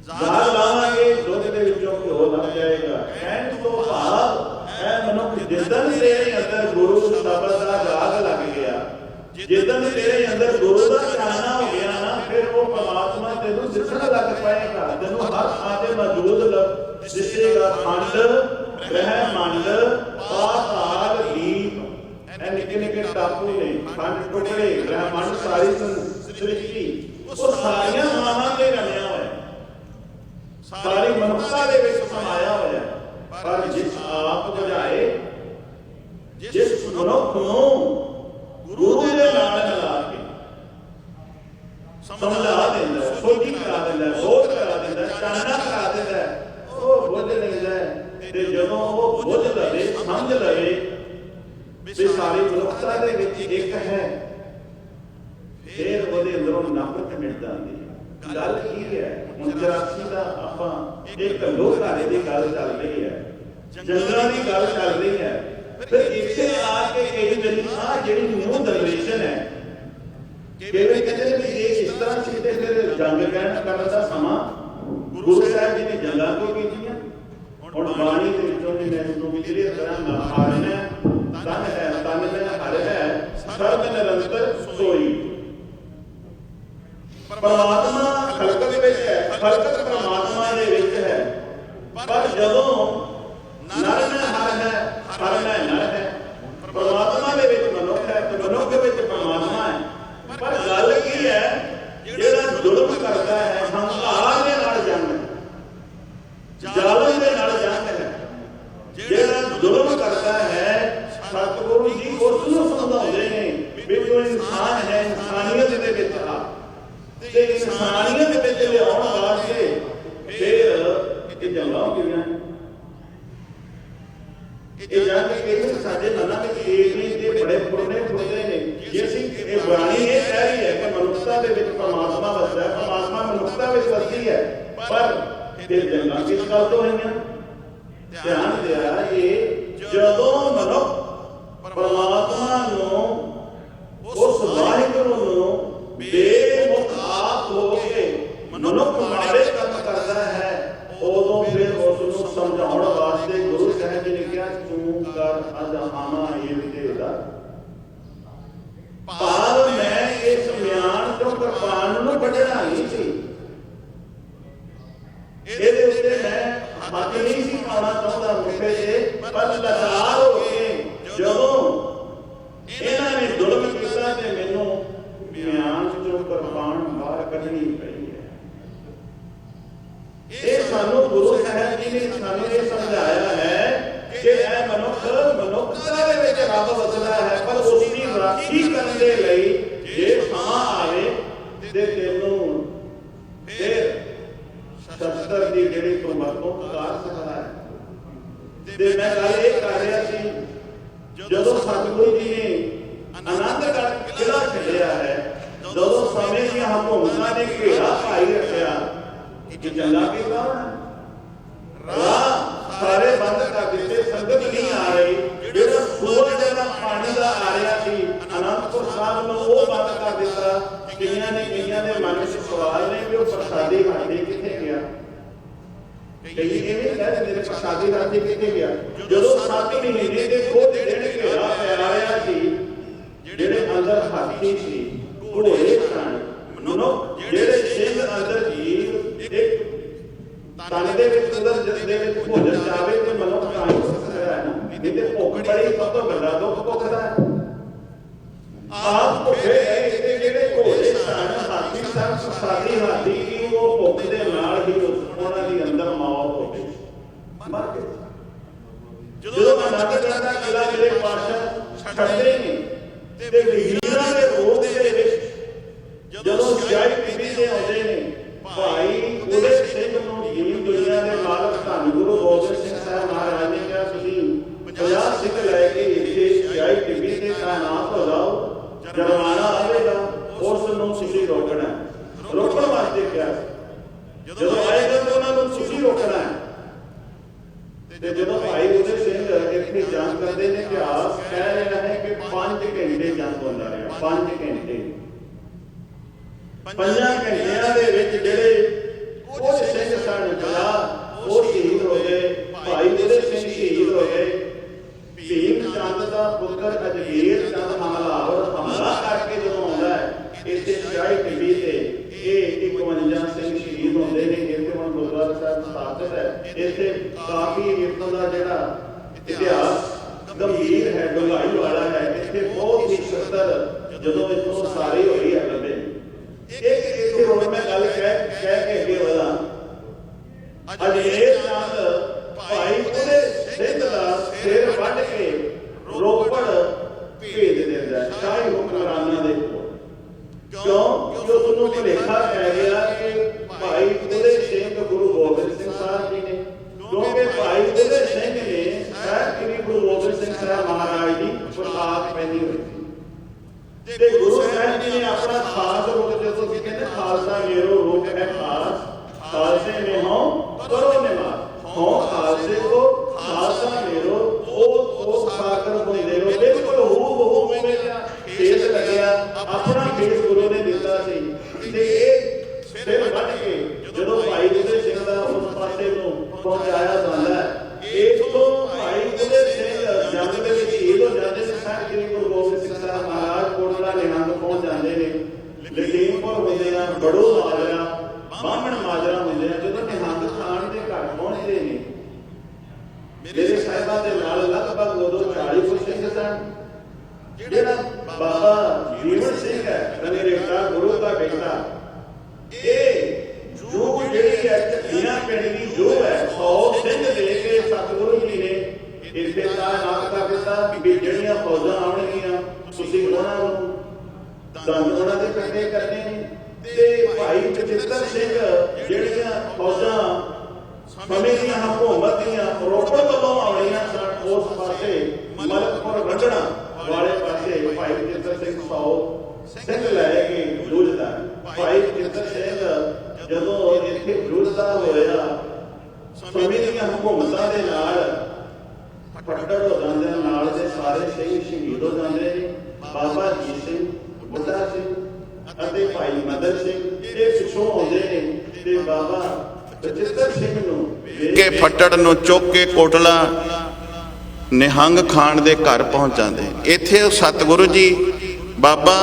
ਦਾਗ ਲਾਵਾਂਗੇ ਦੁੱਧ ਦੇ ਵਿੱਚੋਂ ਘਿਓ ਲੱਭ ਜਾਏਗਾ। ਕਹਿਣ ਤੋਂ ਭਾਵ ਇਹ ਮਨੁੱਖ ਜਿੱਦਣ ਤੇਰੇ ਅੰਦਰ ਗੁਰੂ ਸ਼ਬਦ ਦਾ ਰਾਗ ਲੱਗ ਗਿਆ, ਜਿੱਦਣ ਤੇਰੇ ਅੰਦਰ ਗੁਰੂ ਦਾ ਚਾਨਣਾ ਹੋ ਗਿਆ ਨਾ, ਫਿਰ ਉਹ ਪਰਮਾਤਮਾ ਤੈਨੂੰ ਦਿਸਣ ਲੱਗ ਪਏਗਾ। ਤੈਨੂੰ ਹਰ ਥਾਂ ਤੇ ਮੌਜੂਦ ਦਿਸੇਗਾ। ਖੰਡ ਬ੍ਰਹਿਮੰਡ ਪਾਤਾਲ ਦੀਪ, ਇਹ ਨਿੱਕੇ ਨਿੱਕੇ ਟਾਪੂ ਨੇ, ਖੰਡ ਟੁਕੜੇ, ਬ੍ਰਹਿਮੰਡ ਸਾਰੀ ਸ੍ਰਿਸ਼ਟੀ, ਉਹ ਸਾਰੀਆਂ ਮਾਵਾਂ ਤੇ ਰਲਿਆ ਹੋਇਆ, ਸਾਰੀ ਮਨੁੱਖਤਾ ਦੇ ਵਿੱਚ ਸਮਾਇਆ ਹੋਇਆ। ਪਰ ਜਿਸ ਆਪ ਬੁਝਾਏ, ਜਿਸ ਮਨੁੱਖ ਨੂੰ ਗੁਰੂ ਦੇ ਨਾਲ ਮਿਲਾ ਕੇ ਸਮਝਾ ਦਿੰਦਾ, ਸੋਝੀ ਕਰਾ ਦਿੰਦਾ, ਬੋਧ ਕਰਾ ਦਿੰਦਾ, ਚਾਨਣਾ ਕਰਾ ਦਿੰਦਾ, ਉਹ ਬੁੱਝ ਲੈਂਦਾ। ਤੇ ਜਦੋਂ ਉਹ ਬੁੱਝ ਲਵੇ, ਸਮਝ ਲਵੇ ਵੀ ਸਾਰੀ ਮਨੁੱਖਤਾ ਦੇ ਵਿੱਚ ਇੱਕ ਹੈ, ਫਿਰ ਉਹਦੇ ਅੰਦਰੋਂ ਨਫ਼ਰਤ ਮਿਟ ਜਾਂਦੀ ਹੈ। ਗੱਲ ਕੀ ਹੈ? ਹੁਣ 84 ਦਾ ਆਪਾਂ ਇੱਕ ਲੋਹਾਰੇ ਦੀ ਗੱਲ ਚੱਲ ਰਹੀ ਹੈ, ਜੰਗਲਾਂ ਦੀ ਗੱਲ ਚੱਲ ਰਹੀ ਹੈ। ਫਿਰ ਇੱਥੇ ਆ ਕੇ ਕਈ ਵਾਰੀ ਆਹ ਜਿਹੜੀ ਨਿਊ ਜਨਰੇਸ਼ਨ ਹੈ, ਕਿਵੇਂ ਕਹਿੰਦੇ ਨੇ ਵੀ ਜੇ ਇਸ ਤਰ੍ਹਾਂ ਸੀ ਤੇ ਫਿਰ ਜੰਗ ਕਰਨ ਦਾ ਸਮਾਂ ਗੁਰੂ ਸਾਹਿਬ ਜੀ ਨੇ ਜੰਗਾਂ ਕਿਉਂ ਕੀਤੀਆਂ? ਹੁਣ ਬਾਣੀ ਦੇ ਵਿੱਚੋਂ ਵੀ ਮੈਂ ਤੁਹਾਨੂੰ ਕਲੀਅਰ ਕਰਾਂਗਾ। ਹਾਰਨਾ ਤਨ ਹੈ, ਤਨ ਬਿਨ ਹਰ ਹੈ, ਸਰਬ ਨਿਰੰਤਰ ਸੋਈ। ਪਰਮਾਤਮਾ ਖਲਕਤ ਦੇ ਵਿੱਚ ਹੈ, ਖਲਕਤ ਪਰਮਾਤਮਾ ਦੇ ਵਿੱਚ ਹੈ। ਪਰ ਜਦੋਂ ਨਰ ਹੈ ਹਰ ਹੈ, ਹਰ ਹੈ ਨਰ ਹੈ, ਪਰਮਾਤਮਾ ਦੇ ਵਿੱਚ ਮਨੁੱਖ ਹੈ ਤੇ ਮਨੁੱਖ ਦੇ ਵਿੱਚ ਪਰਮਾਤਮਾ ਹੈ। ਪਰ ਗੱਲ ਕੀ ਹੈ? ਜਿਹੜਾ ਜ਼ੁਲਮ ਕਰਦਾ ਹੈ, ਹੰਕਾਰ ਦੇ ਨਾਲ ਜੰਗ ਹੈ, ਜ਼ਾਲਮ ਦੇ ਨਾਲ ਜੰਗ ਹੈ। ਜਿਹੜਾ ਜ਼ੁਲਮ ਕਰਦਾ ਹੈ, ਸਤਿਗੁਰੂ ਜੀ ਉਸ ਨੂੰ ਸਮਝਾਉਂਦੇ ਨੇ ਵੀ ਤੂੰ ਇਨਸਾਨ ਹੈ, ਇਨਸਾਨੀਅਤ ਦੇ ਵਿੱਚ ਆ। ਤੇ ਇਨਸਾਨੀਅਤ ਵਿੱਚ ਲਿਆਉਣ ਵਾਸਤੇ ਫਿਰ ਇਹ ਜੰਗਾਂ ਕਿਵੇਂ? ਇਹ ਜੰਗ ਇਹ ਸਾਡੇ ਮਨਾਂ ਵਿੱਚ ਏਕ ਨਹੀਂ ਤੇ ਬੜੇ ਪੁਰਨੇ ਫੁਰਦੇ ਨੇ। ਜੇ ਅਸੀਂ ਇਹ ਬਾਣੀ ਇਹ ਕਹਿ ਰਹੀ ਹੈ ਕਿ ਮਨੁੱਖਤਾ ਦੇ ਵਿੱਚ ਪਰਮਾਤਮਾ ਵਸਦਾ ਹੈ, ਪਰਮਾਤਮਾ ਮਨੁੱਖਤਾ ਵਿੱਚ ਵਸਦੀ ਹੈ, ਪਰ ਫਿਰ ਜੰਗਾਂ ਕਿਸ ਗੱਲ ਤੋਂ ਹੋਈਆਂ? ਧਿਆਨ ਦਿਆ, ਇਹ ਜਦੋਂ ਮਨੁੱਖ ਪਰਮਾਤਮਾ ਨੂੰ, ਉਸ ਵਾਹਿਗੁਰੂ ਨੂੰ ਬੇਮੁਖ ਆਪ ਹੋ ਕੇ ਮਨੁੱਖ ਮਾੜੇ ਕੰਮ ਕਰਦਾ ਹੈ, ਉਦੋਂ ਫਿਰ ਉਸ ਨੂੰ ਸਮਝਾਉਣ ਵਾਸਤੇ ਗੁਰੂ ਸਾਹਿਬ ਜੀ ਨੇ ਕਿਹਾ ਤੂੰ ਕਰ ਅਜਹਾਨਾ ਇਹ ਵਿਦੇਦਾ। ਭਾਵ ਮੈਂ ਇਸ ਮਿਆਨ ਤੋਂ ਕਿਰਪਾਨ ਨੂੰ ਵੱਢਣਾ ਨਹੀਂ ਸੀ, ਇਹਦੇ ਉੱਤੇ ਮੈਂ ਹੱਥ ਨਹੀਂ ਸੀ ਪਾਉਣਾ ਚਾਹੁੰਦਾ ਮੁੱਠੇ ਤੇ, ਪਰ ਲਾਚਾਰ ਹੋ ਕੇ ਜਦੋਂ ਇਹਨਾਂ ਨੇ ਜ਼ੁਲਮ ਕੀਤਾ ਤੇ ਮੈਨੂੰ ਮਿਆਨ ਚੋਂ ਕਿਰਪਾਨ ਬਾਹਰ ਕੱਢਣੀ ਪਈ ਹੈ। ਇਹ ਸਾਨੂੰ ਗੁਰੂ ਸਾਹਿਬ ਜੀ ਨੇ ਸਾਨੂੰ ਇਹ ਸਮਝਾਇਆ ਹੈ ਕਿ ਇਹ ਮਨੁੱਖਤਾ ਦੇ ਵਿੱਚ ਰੱਬ ਵਸਦਾ ਹੈ, ਪਰ ਉਸ ਦੀ ਰਾਖੀ ਕਰਨ ਦੇ ਲਈ ਜੇ ਸਮਾਂ ਆਵੇ ਤੇ ਤੈਨੂੰ ਫਿਰ ਸ਼ਸਤਰ ਦੀ ਜਿਹੜੀ ਤੂੰ ਵਰਤੋਂ ਕਰ ਸਕਦਾ ਹੈ। ਤੇ ਮੈਂ ਗੱਲ ਇਹ ਕਰ ਰਿਹਾ ਸੀ, ਜਦੋਂ ਸਤਿਗੁਰੂ ਜੀ ਨੇ ਆਨੰਦਗੜ੍ਹ ਕਿਲ੍ਹਾ ਛੱਡਿਆ ਹੈ, ਜਦੋਂ ਸਮੇਂ ਦੀਆਂ ਹਕੂਮਤਾਂ ਨੇ ਘੇਰਾ ਪਾਈ ਰੱਖਿਆ ਕਿ ਜੰਗਾਂ ਕੀ ਕਾਰਨ ਰਾਹ ਸਾਰੇ ਬੰਦ ਕਰ ਦਿੱਤੇ, ਸੰਗਤ ਨਹੀਂ ਆ ਰਹੀ। ਜਿਹੜਾ ਸੂਰਜ ਦਾ ਪਾਣੀ ਦਾ ਆ ਰਿਹਾ ਸੀ ਅਨੰਦਪੁਰ ਸਾਹਿਬ ਨੂੰ, ਉਹ ਬੰਦ ਕਰ ਦਿੱਤਾ। ਕਈਆਂ ਦੇ ਮਨ ਵਿੱਚ ਸਵਾਲ ਨੇ ਵੀ ਉਹ ਪ੍ਰਸਾਦੀ ਹਾਥੀ ਕਿੱਥੇ ਗਿਆ? ਕਈ ਇਹ ਵੀ ਕਹਿ ਦਿੰਦੇ ਨੇ ਪ੍ਰਸਾਦੀ ਹਾਥੀ ਕਿੱਥੇ ਗਿਆ? ਜਦੋਂ 7 ਮਹੀਨੇ ਦੇ ਖੁਦ ਦਿਨ ਘੇਰਾ ਪੈ ਰਿਹਾ ਸੀ, ਜਿਹੜੇ ਅੰਦਰ ਹਾਥੀ ਸੀ, ਘੋੜੇ ਸਨ, ਮਨੁੱਖ ਜਿਹੜੇ ਸਿੰਘ ਅੰਦਰ ਜੀਵ ਇੱਕ ਤਨ ਦੇ ਵਿੱਚ ਅੰਦਰ ਜਿਸ ਦੇ ਵਿੱਚ ਭੋਜਨ ਜਾਵੇ ਤੇ ਮਨੁੱਖ ਤਾਂ ਹੀ ਸਕਦਾ ਹੈ ਨਾ। ਨਹੀਂ ਤੇ ਭੁੱਖ ਬੜੀ ਸਭ ਤੋਂ ਵੱਡਾ ਦੁੱਖ ਭੁੱਖਦਾ ਹੈ। ਆਪ ਭੁੱਖੇ ਹੈ ਤੇ ਜਿਹੜੇ ਘੋੜੇ ਸਨ, ਹਾਥੀ ਸਨ, ਪ੍ਰਸਾਦੀ ਹਾਥੀ ਕੀ ਉਹ ਭੁੱਖ ਦੇ ਨਾਲ ਹੀ ਉਹਨਾਂ ਦੀ ਅੰਦਰ ਮੌਤ ਹੋ ਗਈ, ਮਰ ਗਏ। ਜਦੋਂ ਆਨੰਦਗੜ੍ਹ ਦਾ ਕਿਲ੍ਹਾ ਜਿਹੜੇ ਪਾਤਸ਼ਾਹ ਛੱਡਦੇ ਨੇ ਤੇ ਵਜ਼ੀਰਾਂ ਦੇ ਰੂਪ ਦੇ ਵਿੱਚ ਜਦੋਂ ਜੈ ਪੀੜੀ ਦੇ ਆਉਂਦੇ ਨੇ, ਭਾਈ ਉਦੈ ਸਿੰਘ ਨੂੰ ਜੀਵ ਦੁਨੀਆ ਦੇ ਮਾਲਕ ਧੰਨ ਗੁਰੂ ਗੋਬਿੰਦ ਸਿੰਘ ਸਾਹਿਬ ਮਹਾਰਾਜ ਨੇ ਕਿਹਾ ਤੁਸੀਂ 50 ਸਿੱਖ ਲੈ ਕੇ ਇੱਥੇ ਜੈ ਪੀੜੀ ਦੇ ਤਾਇਨਾਤ ਹੋ ਜਾਓ, ਜੁਰਮਾਨਾ ਆਵੇਗਾ, ਉਸ ਨੂੰ ਤੁਸੀਂ ਰੋਕਣਾ। ਰੋਕਣ ਵਾਸਤੇ ਕਿਹਾ, ਜਦੋਂ ਆਏਗਾ ਤਾਂ ਉਹਨਾਂ ਨੂੰ ਤੁਸੀਂ ਰੋਕਣਾ ਹੈ। ਤੇ ਜਦੋਂ ਭਾਈ ਉਦੈ ਸਿੰਘ ਇੱਥੇ ਜੰਗ ਕਰਦੇ ਨੇ। ਇਤਿਹਾਸ ਕਹਿ ਰਿਹਾ ਹੈ ਕਿ 5 ਘੰਟੇ ਜੰਗ ਹੁੰਦਾ ਰਿਹਾ। 5 ਘੰਟੇ, 5 ਘੰਟਿਆਂ ਦੇ ਵਿੱਚ ਜਿਹੜੇ ਕੁਝ ਸਿੰਘ ਸਨ 50 ਉਹ ਸ਼ਹੀਦ ਹੋ ਗਏ। ਭਾਈ ਉਦੈ ਸਿੰਘ ਸ਼ਹੀਦ ਹੋ ਗਏ। ਭੀਮ ਚੰਦ ਦਾ ਪੁੱਤਰ ਅਜਮੇਰ ਚੰਦ ਹਮਲਾ ਕਰਕੇ ਜਦੋਂ ਆਉਂਦਾ ਹੈ ਇੱਥੇ ਸ਼ਾਹੀ ਟਿੱਬੀ ਤੇ, ਇਹ 51 ਸਿੰਘ ਸ਼ਹੀਦ ਹੁੰਦੇ ਨੇ। ਇੱਥੇ ਹੁਣ ਗੁਰਦੁਆਰਾ ਸਾਹਿਬ ਸਥਾਪਿਤ ਹੈ। ਇੱਥੇ ਕਾਫੀ ਇੱਥੋਂ ਦਾ ਜਿਹੜਾ ਇਤਿਹਾਸ ਗੰਭੀਰ ਹੈ, ਡੂੰਘਾਈ ਵਾਲਾ ਹੈ। ਇੱਥੇ ਬਹੁਤ ਹੀ ਸ਼ਸਤਰ ਜਦੋਂ ਇੱਥੋਂ ਸਾਰੀ ਹੋਈ ਹੈ ਲੱਭੇ। ਇੱਕ ਇੱਥੇ ਹੁਣ ਮੈਂ ਗੱਲ ਕਹਿ ਕੇ ਅੱਗੇ ਵਧਾਂ। ਅਜਮੇਰ ਚੰਦ ਭਾਈ ਉਦੈ ਸਿੰਘ ਦਾ ਸਿਰ ਵੱਢ ਕੇ ਰੋਪੜ ਭੇਜ ਦਿੰਦਾ ਸ਼ਾਹੀ ਹੁਕਮਰਾਨਾਂ ਦੇ ਕੋਲ। ਕਿਉਂ? ਕਿ ਉਸਨੂੰ ਭੁਲੇਖਾ ਪੈ ਗਿਆ ਕਿ ਭਾਈ ਉਦੈ ਸਿੰਘ ਗੁਰੂ ਗੋਬਿੰਦ ਸਿੰਘ ਸਾਹਿਬ ਜੀ ਨੇ। ਕਿਉਂਕਿ ਭਾਈ ਉਦੈ ਸਿੰਘ ਨੇ ਸਾਹਿਬ ਸ੍ਰੀ ਗੁਰੂ ਗੋਬਿੰਦ ਸਿੰਘ ਸਾਹਿਬ ਮਹਾਰਾਜ ਦੀ ਪੁਸ਼ਾਕ ਪਹਿਨੀ ਹੋਈ ਸੀ ਤੇ ਗੁਰੂ ਸਾਹਿਬ ਜੀ ਨੇ ਆਪਣਾ ਖਾਸ ਰੂਪ, ਜਦੋਂ ਅਸੀਂ ਕਹਿੰਦੇ ਖਾਲਸਾ ਮੇਰੋ ਰੂਪ ਹੈ ਖਾਸ, ਖਾਲਸੇ ਨੇ ਹੋ ਕਰੋ ਨਿਵਾਸ, ਹੋ ਖਾਲਸੇ ਕੋ ਖਾਲਸਾ ਮੇਰੋ ਉਹ ਸਾਗਰ ਹੁੰਦੇ ਰੋ। ਬਿਲਕੁਲ ਹੂ ਮੇਰਾ ਫੇਸ ਲੱਗਿਆ, ਆਪਣਾ ਫੇਸ ਗੁਰੂ ਨੇ ਦਿੱਤਾ ਸੀ। ਤੇ ਇਹ ਸਿਰ ਵੱਢ ਕੇ ਜਦੋਂ ਭਾਈ ਉਦੈ ਸਿੰਘ ਦਾ ਉਸ ਪਾਸੇ ਨੂੰ ਪਹੁੰਚਾਇਆ ਜਾਂਦਾ ਹੈ, ਇੱਥੋਂ ਭਾਈ ਉਦੈ ਸਿੰਘ ਜੰਗ ਦੇ ਵਿੱਚ ਸ਼ਹੀਦ ਹੋ ਜਾਂਦੇ ਨੇ। ਸਾਹਿਬ ਸ੍ਰੀ ਗੁਰੂ ਗੋਬਿੰਦ ਸਿੰਘ ਸਾਹਿਬ ਮਹਾਰਾਜ ਕੋਟਲਾ ਨਿਹੰਗ ਪਹੁੰਚ ਜਾਂਦੇ ਨੇ। ਲਖੀਮਪੁਰ ਹੁੰਦੇ ਆ, ਬੜੋ ਮਾਜਰਾ, ਬਾਹਮਣ ਮਾਜਰਾ ਹੁੰਦੇ ਆ। ਜਦੋਂ ਨਿਹੰਗ ਖਾਨ ਦੇ ਘਰ ਪਹੁੰਚਦੇ ਨੇ, ਮੇਰੇ ਸਾਹਿਬਾਂ ਦੇ ਨਾਲ ਲਗਭਗ ਉਦੋਂ 40 ਕੁ ਸਿੰਘ ਸਨ। ਜਿਹੜਾ ਬਾਬਾ ਜੀਵਨ ਸਿੰਘ ਹੈ ਰੰਗਰੇਟਾ ਗੁਰੂ ਦਾ ਬੇਟਾ, ਇਹ ਜੋ ਜਿਹੜੀ ਹੈ ਝੱਲੀਆਂ ਪਿੰਡ ਦੀ ਜੋ ਹੈ 100 ਸਿੰਘ ਦੇ ਕੇ ਸਤਿਗੁਰੂ ਜੀ ਨੇ ਇੱਥੇ ਤਾਇਨਾਤ ਕਰ ਦਿੱਤਾ ਕਿ ਜਿਹੜੀਆਂ ਫੌਜਾਂ ਆਉਣਗੀਆਂ ਤੁਸੀਂ ਉਹਨਾਂ ਨੂੰ ਦੰਦ ਉਹਨਾਂ ਦੇ ਕੱਟੇ ਕਰਨੇ ਨੇ। ਤੇ ਭਾਈ ਬਚਿੱਤਰ ਸਿੰਘ ਜਿਹੜੀਆਂ ਫੌਜਾਂ ਸਮੇਂ ਦੀਆਂ ਹਕੂਮਤ ਦੀਆਂ ਰੋਪੜ ਵੱਲੋਂ ਆਉਣੀਆਂ ਸਨ, ਉਸ ਪਾਸੇ ਮਲਕਪੁਰ ਰੰਗਣਾ ਵਾਲੇ ਪਾਸੇ ਭਾਈ ਬਚਿੱਤਰ ਸਿੰਘ 100 ਸਿੰਘ ਲੈ ਕੇ ਜੂਝਦਾ। ਭਾਈ ਬਚਿੱਤਰ ਸਿੰਘ ਜਦੋਂ ਇੱਥੇ ਜੂਝਦਾ ਹੋਇਆ ਸਮੇਂ ਦੀਆਂ ਹਕੂਮਤਾਂ ਦੇ ਨਾਲ ਫੱਟੜ ਹੋ ਜਾਂਦੇ, ਨਾਲ ਦੇ ਸਾਰੇ ਸਿੰਘ ਸ਼ਹੀਦ ਹੋ ਜਾਂਦੇ ਨੇ। ਬਾਬਾ ਜੀ ਸਿੰਘ, ਬੁੱਢਾ ਸਿੰਘ ਅਤੇ ਭਾਈ ਮਦਨ ਸਿੰਘ ਇਹ ਪਿੱਛੋਂ ਆਉਂਦੇ ਨੇ ਤੇ ਬਾਬਾ ਬਚਿੱਤਰ ਸਿੰਘ ਨੂੰ ਕਿ ਫੱਟੜ ਨੂੰ ਚੁੱਕ ਕੇ ਕੋਟਲਾ ਨਿਹੰਗ ਖਾਨ ਦੇ ਘਰ ਪਹੁੰਚ ਜਾਂਦੇ। ਇੱਥੇ ਸਤਿਗੁਰੂ ਜੀ ਬਾਬਾ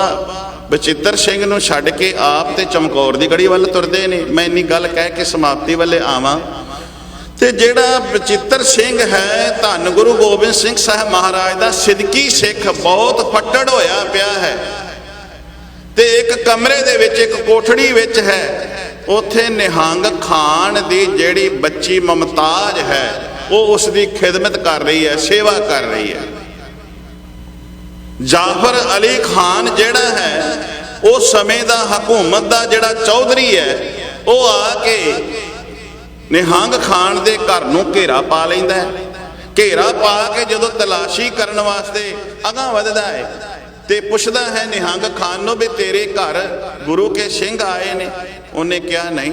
ਬਚਿੱਤਰ ਸਿੰਘ ਨੂੰ ਛੱਡ ਕੇ ਆਪ ਤੇ ਚਮਕੌਰ ਦੀ ਗੜੀ ਵੱਲ ਤੁਰਦੇ ਨੇ। ਮੈਂ ਇੰਨੀ ਗੱਲ ਕਹਿ ਕੇ ਸਮਾਪਤੀ ਵੱਲੇ ਆਵਾਂ। ਤੇ ਜਿਹੜਾ ਬਚਿੱਤਰ ਸਿੰਘ ਹੈ ਧੰਨ ਗੁਰੂ ਗੋਬਿੰਦ ਸਿੰਘ ਸਾਹਿਬ ਮਹਾਰਾਜ ਦਾ ਸਿਦਕੀ ਸਿੱਖ, ਬਹੁਤ ਫੱਟੜ ਹੋਇਆ ਪਿਆ ਹੈ ਤੇ ਇੱਕ ਕਮਰੇ ਦੇ ਵਿੱਚ, ਇੱਕ ਕੋਠੜੀ ਵਿੱਚ ਹੈ। ਉੱਥੇ ਨਿਹੰਗ ਖਾਨ ਦੀ ਜਿਹੜੀ ਬੱਚੀ ਮੁਮਤਾਜ਼ ਹੈ ਉਹ ਉਸ ਦੀ ਖਿਦਮਤ ਕਰ ਰਹੀ ਹੈ, ਸੇਵਾ ਕਰ ਰਹੀ ਹੈ। ਜਾਫਰ ਅਲੀ ਖਾਨ ਜਿਹੜਾ ਹੈ ਉਸ ਸਮੇਂ ਦਾ ਹਕੂਮਤ ਦਾ ਜਿਹੜਾ ਚੌਧਰੀ ਹੈ, ਉਹ ਆ ਕੇ ਨਿਹੰਗ ਖਾਨ ਦੇ ਘਰ ਨੂੰ ਘੇਰਾ ਪਾ ਲੈਂਦਾ ਹੈ। ਘੇਰਾ ਪਾ ਕੇ ਜਦੋਂ ਤਲਾਸ਼ੀ ਕਰਨ ਵਾਸਤੇ ਅਗਾਂਹ ਵੱਧਦਾ ਹੈ ਤੇ ਪੁੱਛਦਾ ਹੈ ਨਿਹੰਗ ਖਾਨ ਨੂੰ ਵੀ ਤੇਰੇ ਘਰ ਗੁਰੂ ਕੇ ਸਿੰਘ ਆਏ ਨੇ? ਉਹਨੇ ਕਿਹਾ ਨਹੀਂ,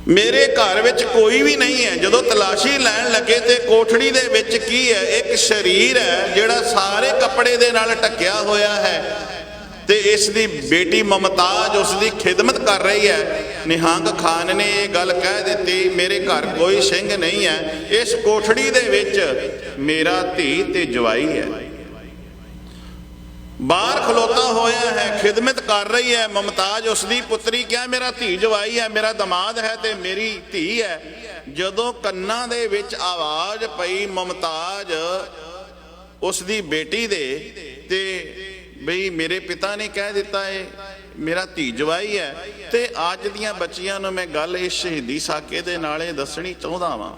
ਮੇਰੇ ਘਰ ਵਿੱਚ ਕੋਈ ਵੀ ਨਹੀਂ ਹੈ। ਜਦੋਂ ਤਲਾਸ਼ੀ ਲੈਣ ਲੱਗੇ ਤੇ ਕੋਠੜੀ ਦੇ ਵਿੱਚ ਕੀ ਹੈ? ਇੱਕ ਸਰੀਰ ਹੈ ਜਿਹੜਾ ਸਾਰੇ ਕੱਪੜੇ ਦੇ ਨਾਲ ਢੱਕਿਆ ਹੋਇਆ ਹੈ ਤੇ ਇਸ ਦੀ ਬੇਟੀ ਮੁਮਤਾਜ਼ ਉਸ ਦੀ ਖਿਦਮਤ ਕਰ ਰਹੀ ਹੈ। ਨਿਹੰਗ ਖਾਨ ਨੇ ਇਹ ਗੱਲ ਕਹਿ ਦਿੱਤੀ, ਮੇਰੇ ਘਰ ਕੋਈ ਸਿੰਘ ਨਹੀਂ ਹੈ, ਇਸ ਕੋਠੜੀ ਦੇ ਵਿੱਚ ਮੇਰਾ ਧੀ ਤੇ ਜਵਾਈ ਹੈ। ਬਾਹਰ ਖਲੋਤਾ ਹੋਇਆ ਹੈ, ਖਿਦਮਤ ਕਰ ਰਹੀ ਹੈ ਮੁਮਤਾਜ਼ ਉਸ ਦੀ ਪੁੱਤਰੀ। ਕਿਹਾ ਮੇਰਾ ਧੀ ਜਵਾਈ ਹੈ, ਮੇਰਾ ਦਮਾਦ ਹੈ ਤੇ ਮੇਰੀ ਧੀ ਹੈ। ਜਦੋਂ ਕੰਨਾਂ ਦੇ ਵਿੱਚ ਆਵਾਜ਼ ਪਈ ਮੁਮਤਾਜ਼ ਉਸ ਦੀ ਬੇਟੀ ਦੇ ਤੇ ਬਈ ਮੇਰੇ ਪਿਤਾ ਨੇ ਕਹਿ ਦਿੱਤਾ ਹੈ ਮੇਰਾ ਧੀ ਜਵਾਈ ਹੈ, ਤੇ ਅੱਜ ਦੀਆਂ ਬੱਚੀਆਂ ਨੂੰ ਮੈਂ ਗੱਲ ਇਸ ਸ਼ਹੀਦੀ ਸਾਕੇ ਦੇ ਨਾਲੇ ਦੱਸਣੀ ਚਾਹੁੰਦਾ ਵਾਂ।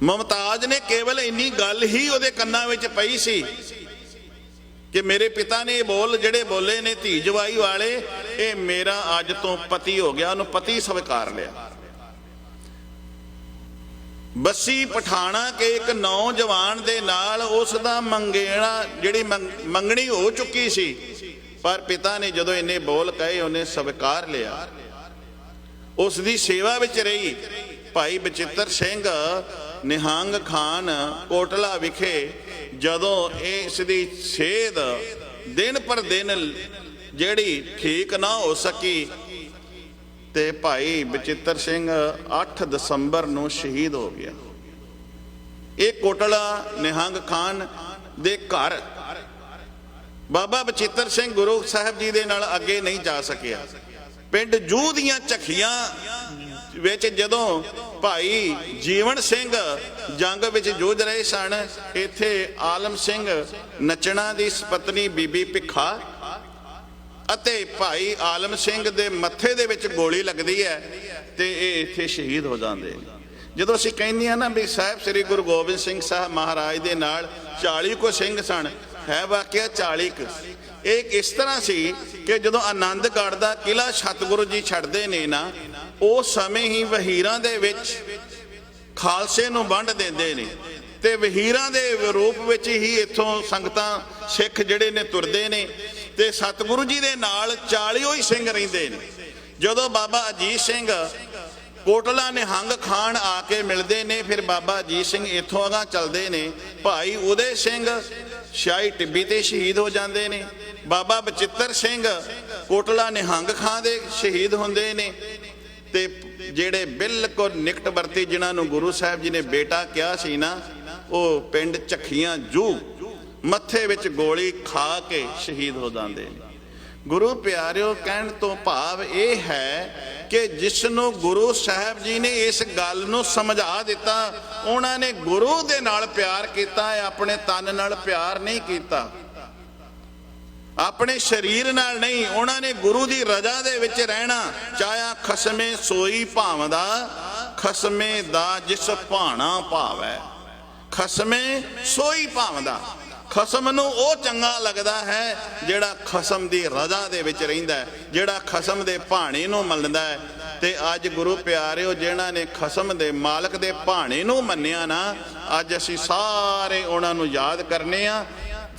ਮੁਮਤਾਜ਼ ਨੇ ਕੇਵਲ ਇੰਨੀ ਗੱਲ ਹੀ ਉਹਦੇ ਕੰਨਾਂ ਵਿੱਚ ਪਈ ਸੀ ਕਿ ਮੇਰੇ ਪਿਤਾ ਨੇ ਇਹ ਬੋਲ ਜਿਹੜੇ ਬੋਲੇ ਨੇ ਧੀ ਜਵਾਈ ਵਾਲੇ, ਇਹ ਮੇਰਾ ਅੱਜ ਤੋਂ ਪਤੀ ਹੋ ਗਿਆ, ਉਹਨੂੰ ਪਤੀ ਸਵੀਕਾਰ ਲਿਆ। ਬੱਸੀ ਪਠਾਣਾ ਕੇ ਇੱਕ ਨੌਜਵਾਨ ਦੇ ਨਾਲ ਉਸ ਦਾ ਮੰਗੇਣਾ ਜਿਹੜੀ ਮੰਗਣੀ ਹੋ ਚੁੱਕੀ ਸੀ, ਪਰ ਪਿਤਾ ਨੇ ਜਦੋਂ ਇਹਨੇ ਬੋਲ ਕਹੇ ਉਹਨੇ ਸਵੀਕਾਰ ਲਿਆ। ਉਸ ਦੀ ਸੇਵਾ ਵਿੱਚ ਰਹੀ ਭਾਈ ਬਚਿੱਤਰ ਸਿੰਘ ਨਿਹੰਗ ਖਾਨ ਕੋਟਲਾ ਵਿਖੇ ਜਦੋਂ ਇਸ ਦੀ ਸੇਧ ਦਿਨ ਪਰ ਦਿਨ ਜਿਹੜੀ ਠੀਕ ਨਾ ਹੋ ਸਕੀ ਤੇ ਭਾਈ ਬਚਿੱਤਰ ਸਿੰਘ 8 ਦਸੰਬਰ ਨੂੰ ਸ਼ਹੀਦ ਹੋ ਗਿਆ। ਇਹ ਕੋਟਲਾ ਨਿਹੰਗ ਖਾਨ ਦੇ ਘਰ ਬਾਬਾ ਬਚਿੱਤਰ ਸਿੰਘ ਗੁਰੂ ਸਾਹਿਬ ਜੀ ਦੇ ਨਾਲ ਅੱਗੇ ਨਹੀਂ ਜਾ ਸਕਿਆ। ਪਿੰਡ ਜੂਹ ਦੀਆਂ ਝੱਖੀਆਂ ਵਿੱਚ ਜਦੋਂ ਭਾਈ ਜੀਵਨ ਸਿੰਘ ਜੰਗ ਵਿੱਚ ਜੂਝ ਰਹੇ ਸਨ, ਇੱਥੇ ਆਲਮ ਸਿੰਘ ਨੱਚਣਾ ਦੀ ਪਤਨੀ ਬੀਬੀ ਭਿੱਖਾ ਅਤੇ ਭਾਈ ਆਲਮ ਸਿੰਘ ਦੇ ਮੱਥੇ ਦੇ ਵਿੱਚ ਗੋਲੀ ਲੱਗਦੀ ਹੈ ਤੇ ਇਹ ਇੱਥੇ ਸ਼ਹੀਦ ਹੋ ਜਾਂਦੇ ਨੇ। ਜਦੋਂ ਅਸੀਂ ਕਹਿੰਦੇ ਆ ਨਾ ਵੀ ਸਾਹਿਬ ਸ੍ਰੀ ਗੁਰੂ ਗੋਬਿੰਦ ਸਿੰਘ ਸਾਹਿਬ ਮਹਾਰਾਜ ਦੇ ਨਾਲ 40 ਕੋ ਸਿੰਘ ਸਨ, ਹੈ ਵਾਕਿਆ 40 ਕੁ। ਇਹ ਇਸ ਤਰ੍ਹਾਂ ਸੀ ਕਿ ਜਦੋਂ ਆਨੰਦਗੜ੍ਹ ਦਾ ਕਿਲਾ ਸਤਿਗੁਰੂ ਜੀ ਛੱਡਦੇ ਨੇ ਨਾ, ਉਸ ਸਮੇਂ ਹੀ ਵਹੀਰਾਂ ਦੇ ਵਿੱਚ ਖਾਲਸੇ ਨੂੰ ਵੰਡ ਦਿੰਦੇ ਨੇ ਤੇ ਵਹੀਰਾਂ ਦੇ ਰੂਪ ਵਿੱਚ ਹੀ ਇੱਥੋਂ ਸੰਗਤਾਂ ਸਿੱਖ ਜਿਹੜੇ ਨੇ ਤੁਰਦੇ ਨੇ ਤੇ ਸਤਿਗੁਰੂ ਜੀ ਦੇ ਨਾਲ 40 ਹੀ ਸਿੰਘ ਰਹਿੰਦੇ ਨੇ। ਜਦੋਂ ਬਾਬਾ ਅਜੀਤ ਸਿੰਘ ਕੋਟਲਾ ਨਿਹੰਗ ਖਾਨ ਆ ਕੇ ਮਿਲਦੇ ਨੇ, ਫਿਰ ਬਾਬਾ ਅਜੀਤ ਸਿੰਘ ਇੱਥੋਂ ਅਗਾਂਹ ਚੱਲਦੇ ਨੇ। ਭਾਈ ਉਦੇ ਸਿੰਘ ਸ਼ਾਹੀ ਟਿੱਬੀ ਤੇ ਸ਼ਹੀਦ ਹੋ ਜਾਂਦੇ ਨੇ। ਬਾਬਾ ਬਚਿੱਤਰ ਸਿੰਘ ਕੋਟਲਾ ਨਿਹੰਗ ਖਾਨ ਦੇ ਸ਼ਹੀਦ ਹੁੰਦੇ ਨੇ ਤੇ ਜਿਹੜੇ ਬਿਲਕੁਲ ਨਿਕਟਵਰਤੀ ਜਿਨ੍ਹਾਂ ਨੂੰ ਗੁਰੂ ਸਾਹਿਬ ਜੀ ਨੇ ਬੇਟਾ ਕਿਹਾ ਸੀ ਨਾ, ਉਹ ਪਿੰਡ ਝੱਖੀਆਂ ਜੂਹ ਮੱਥੇ ਵਿੱਚ ਗੋਲੀ ਖਾ ਕੇ ਸ਼ਹੀਦ ਹੋ ਜਾਂਦੇ ਨੇ। ਗੁਰੂ ਪਿਆਰਿਓ, ਕਹਿਣ ਤੋਂ ਭਾਵ ਇਹ ਹੈ ਕਿ ਜਿਸ ਨੂੰ ਗੁਰੂ ਸਾਹਿਬ ਜੀ ਨੇ ਇਸ ਗੱਲ ਨੂੰ ਸਮਝਾ ਦਿੱਤਾ, ਉਹਨਾਂ ਨੇ ਗੁਰੂ ਦੇ ਨਾਲ ਪਿਆਰ ਕੀਤਾ ਹੈ, ਆਪਣੇ ਤਨ ਨਾਲ ਪਿਆਰ ਨਹੀਂ ਕੀਤਾ, ਆਪਣੇ ਸਰੀਰ ਨਾਲ ਨਹੀਂ। ਉਹਨਾਂ ਨੇ ਗੁਰੂ ਦੀ ਰਜ਼ਾ ਦੇ ਵਿੱਚ ਰਹਿਣਾ। ਚਾਹਿਆ ਖਸਮੇ ਸੋਈ ਭਾਵਦਾ, ਖਸਮੇ ਦਾ ਜਿਸ ਭਾਣਾ ਭਾਵੈ। ਖਸਮੇ ਸੋਈ ਭਾਵਦਾ, ਖਸਮ ਨੂੰ ਉਹ ਚੰਗਾ ਲੱਗਦਾ ਹੈ ਜਿਹੜਾ ਖਸਮ ਦੀ ਰਜ਼ਾ ਦੇ ਵਿੱਚ ਰਹਿੰਦਾ ਹੈ, ਜਿਹੜਾ ਖਸਮ ਦੇ ਭਾਣੇ ਨੂੰ ਮੰਨਦਾ ਹੈ। ਤੇ ਅੱਜ ਗੁਰੂ ਪਿਆਰਿਓ, ਜਿਹਨਾਂ ਨੇ ਖਸਮ ਦੇ ਮਾਲਕ ਦੇ ਭਾਣੇ ਨੂੰ ਮੰਨਿਆ ਨਾ, ਅੱਜ ਅਸੀਂ ਸਾਰੇ ਉਹਨਾਂ ਨੂੰ ਯਾਦ ਕਰਨੇ ਆ।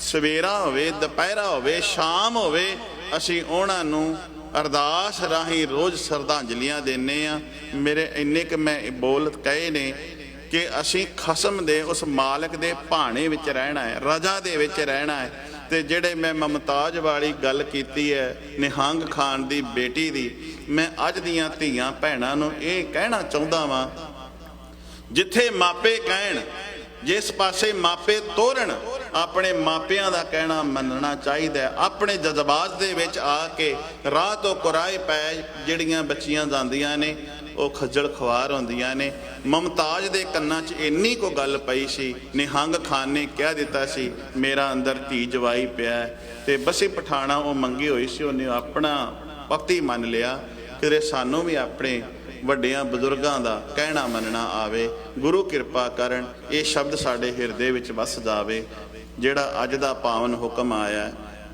ਸਵੇਰਾ ਹੋਵੇ, ਦੁਪਹਿਰਾ ਹੋਵੇ, ਸ਼ਾਮ ਹੋਵੇ, ਅਸੀਂ ਉਹਨਾਂ ਨੂੰ ਅਰਦਾਸ ਰਾਹੀਂ ਰੋਜ਼ ਸ਼ਰਧਾਂਜਲੀਆਂ ਦਿੰਦੇ ਆ। ਮੇਰੇ ਇੰਨੇ ਕਿ ਮੈਂ ਬੋਲ ਕਹੇ ਨੇ ਕਿ ਅਸੀਂ ਖਸਮ ਦੇ ਉਸ ਮਾਲਕ ਦੇ ਭਾਣੇ ਵਿੱਚ ਰਹਿਣਾ ਹੈ, ਰਜ਼ਾ ਦੇ ਵਿੱਚ ਰਹਿਣਾ ਹੈ। ਤੇ ਜਿਹੜੇ ਮੈਂ ਮਮਤਾਜ ਵਾਲੀ ਗੱਲ ਕੀਤੀ ਹੈ ਨਿਹੰਗ ਖਾਨ ਦੀ ਬੇਟੀ ਦੀ, ਮੈਂ ਅੱਜ ਦੀਆਂ ਧੀਆਂ ਭੈਣਾਂ ਨੂੰ ਇਹ ਕਹਿਣਾ ਚਾਹੁੰਦਾ ਵਾਂ, ਜਿੱਥੇ ਮਾਪੇ ਕਹਿਣ, ਜਿਸ ਪਾਸੇ ਮਾਪੇ ਤੋਰਨ, ਆਪਣੇ ਮਾਪਿਆਂ ਦਾ ਕਹਿਣਾ ਮੰਨਣਾ ਚਾਹੀਦਾ। ਆਪਣੇ ਜਜ਼ਬਾਤ ਦੇ ਵਿੱਚ ਆ ਕੇ ਰਾਹ ਤੋਂ ਕੁਰਾਏ ਪੈ ਜਿਹੜੀਆਂ ਬੱਚੀਆਂ ਜਾਂਦੀਆਂ ਨੇ, ਉਹ ਖੱਜਲ ਖਵਾਰ ਹੁੰਦੀਆਂ ਨੇ। ਮਮਤਾਜ ਦੇ ਕੰਨਾਂ 'ਚ ਇੰਨੀ ਕੋ ਗੱਲ ਪਈ ਸੀ, ਨਿਹੰਗ ਖਾਨ ਨੇ ਕਹਿ ਦਿੱਤਾ ਸੀ ਮੇਰਾ ਅੰਦਰ ਧੀ ਜਵਾਈ ਪਿਆ, ਤੇ ਬਸੀ ਪਠਾਣਾ ਉਹ ਮੰਗੀ ਹੋਈ ਸੀ, ਉਹਨੇ ਆਪਣਾ ਪਤੀ ਮੰਨ ਲਿਆ। ਕਿਤੇ ਸਾਨੂੰ ਵੀ ਆਪਣੇ ਵੱਡਿਆਂ ਬਜ਼ੁਰਗਾਂ ਦਾ ਕਹਿਣਾ ਮੰਨਣਾ ਆਵੇ। ਗੁਰੂ ਕਿਰਪਾ ਕਰਨ ਇਹ ਸ਼ਬਦ ਸਾਡੇ ਹਿਰਦੇ ਵਿੱਚ ਵਸ ਜਾਵੇ। ਜਿਹੜਾ ਅੱਜ ਦਾ ਪਾਵਨ ਹੁਕਮ ਆਇਆ,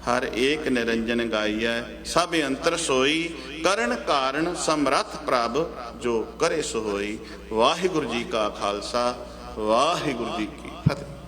ਹਰ ਏਕ ਨਿਰੰਜਨ ਗਾਈਐ, ਸਭ ਅੰਤਰ ਸੋਈ, ਕਰਨ ਕਾਰਨ ਸਮਰੱਥ ਪ੍ਰਭ, ਜੋ ਕਰੇ ਸੋ ਹੋਈ। ਵਾਹਿਗੁਰੂ ਜੀ ਕਾ ਖਾਲਸਾ, ਵਾਹਿਗੁਰੂ ਜੀ ਕੀ ਫਤਿਹ।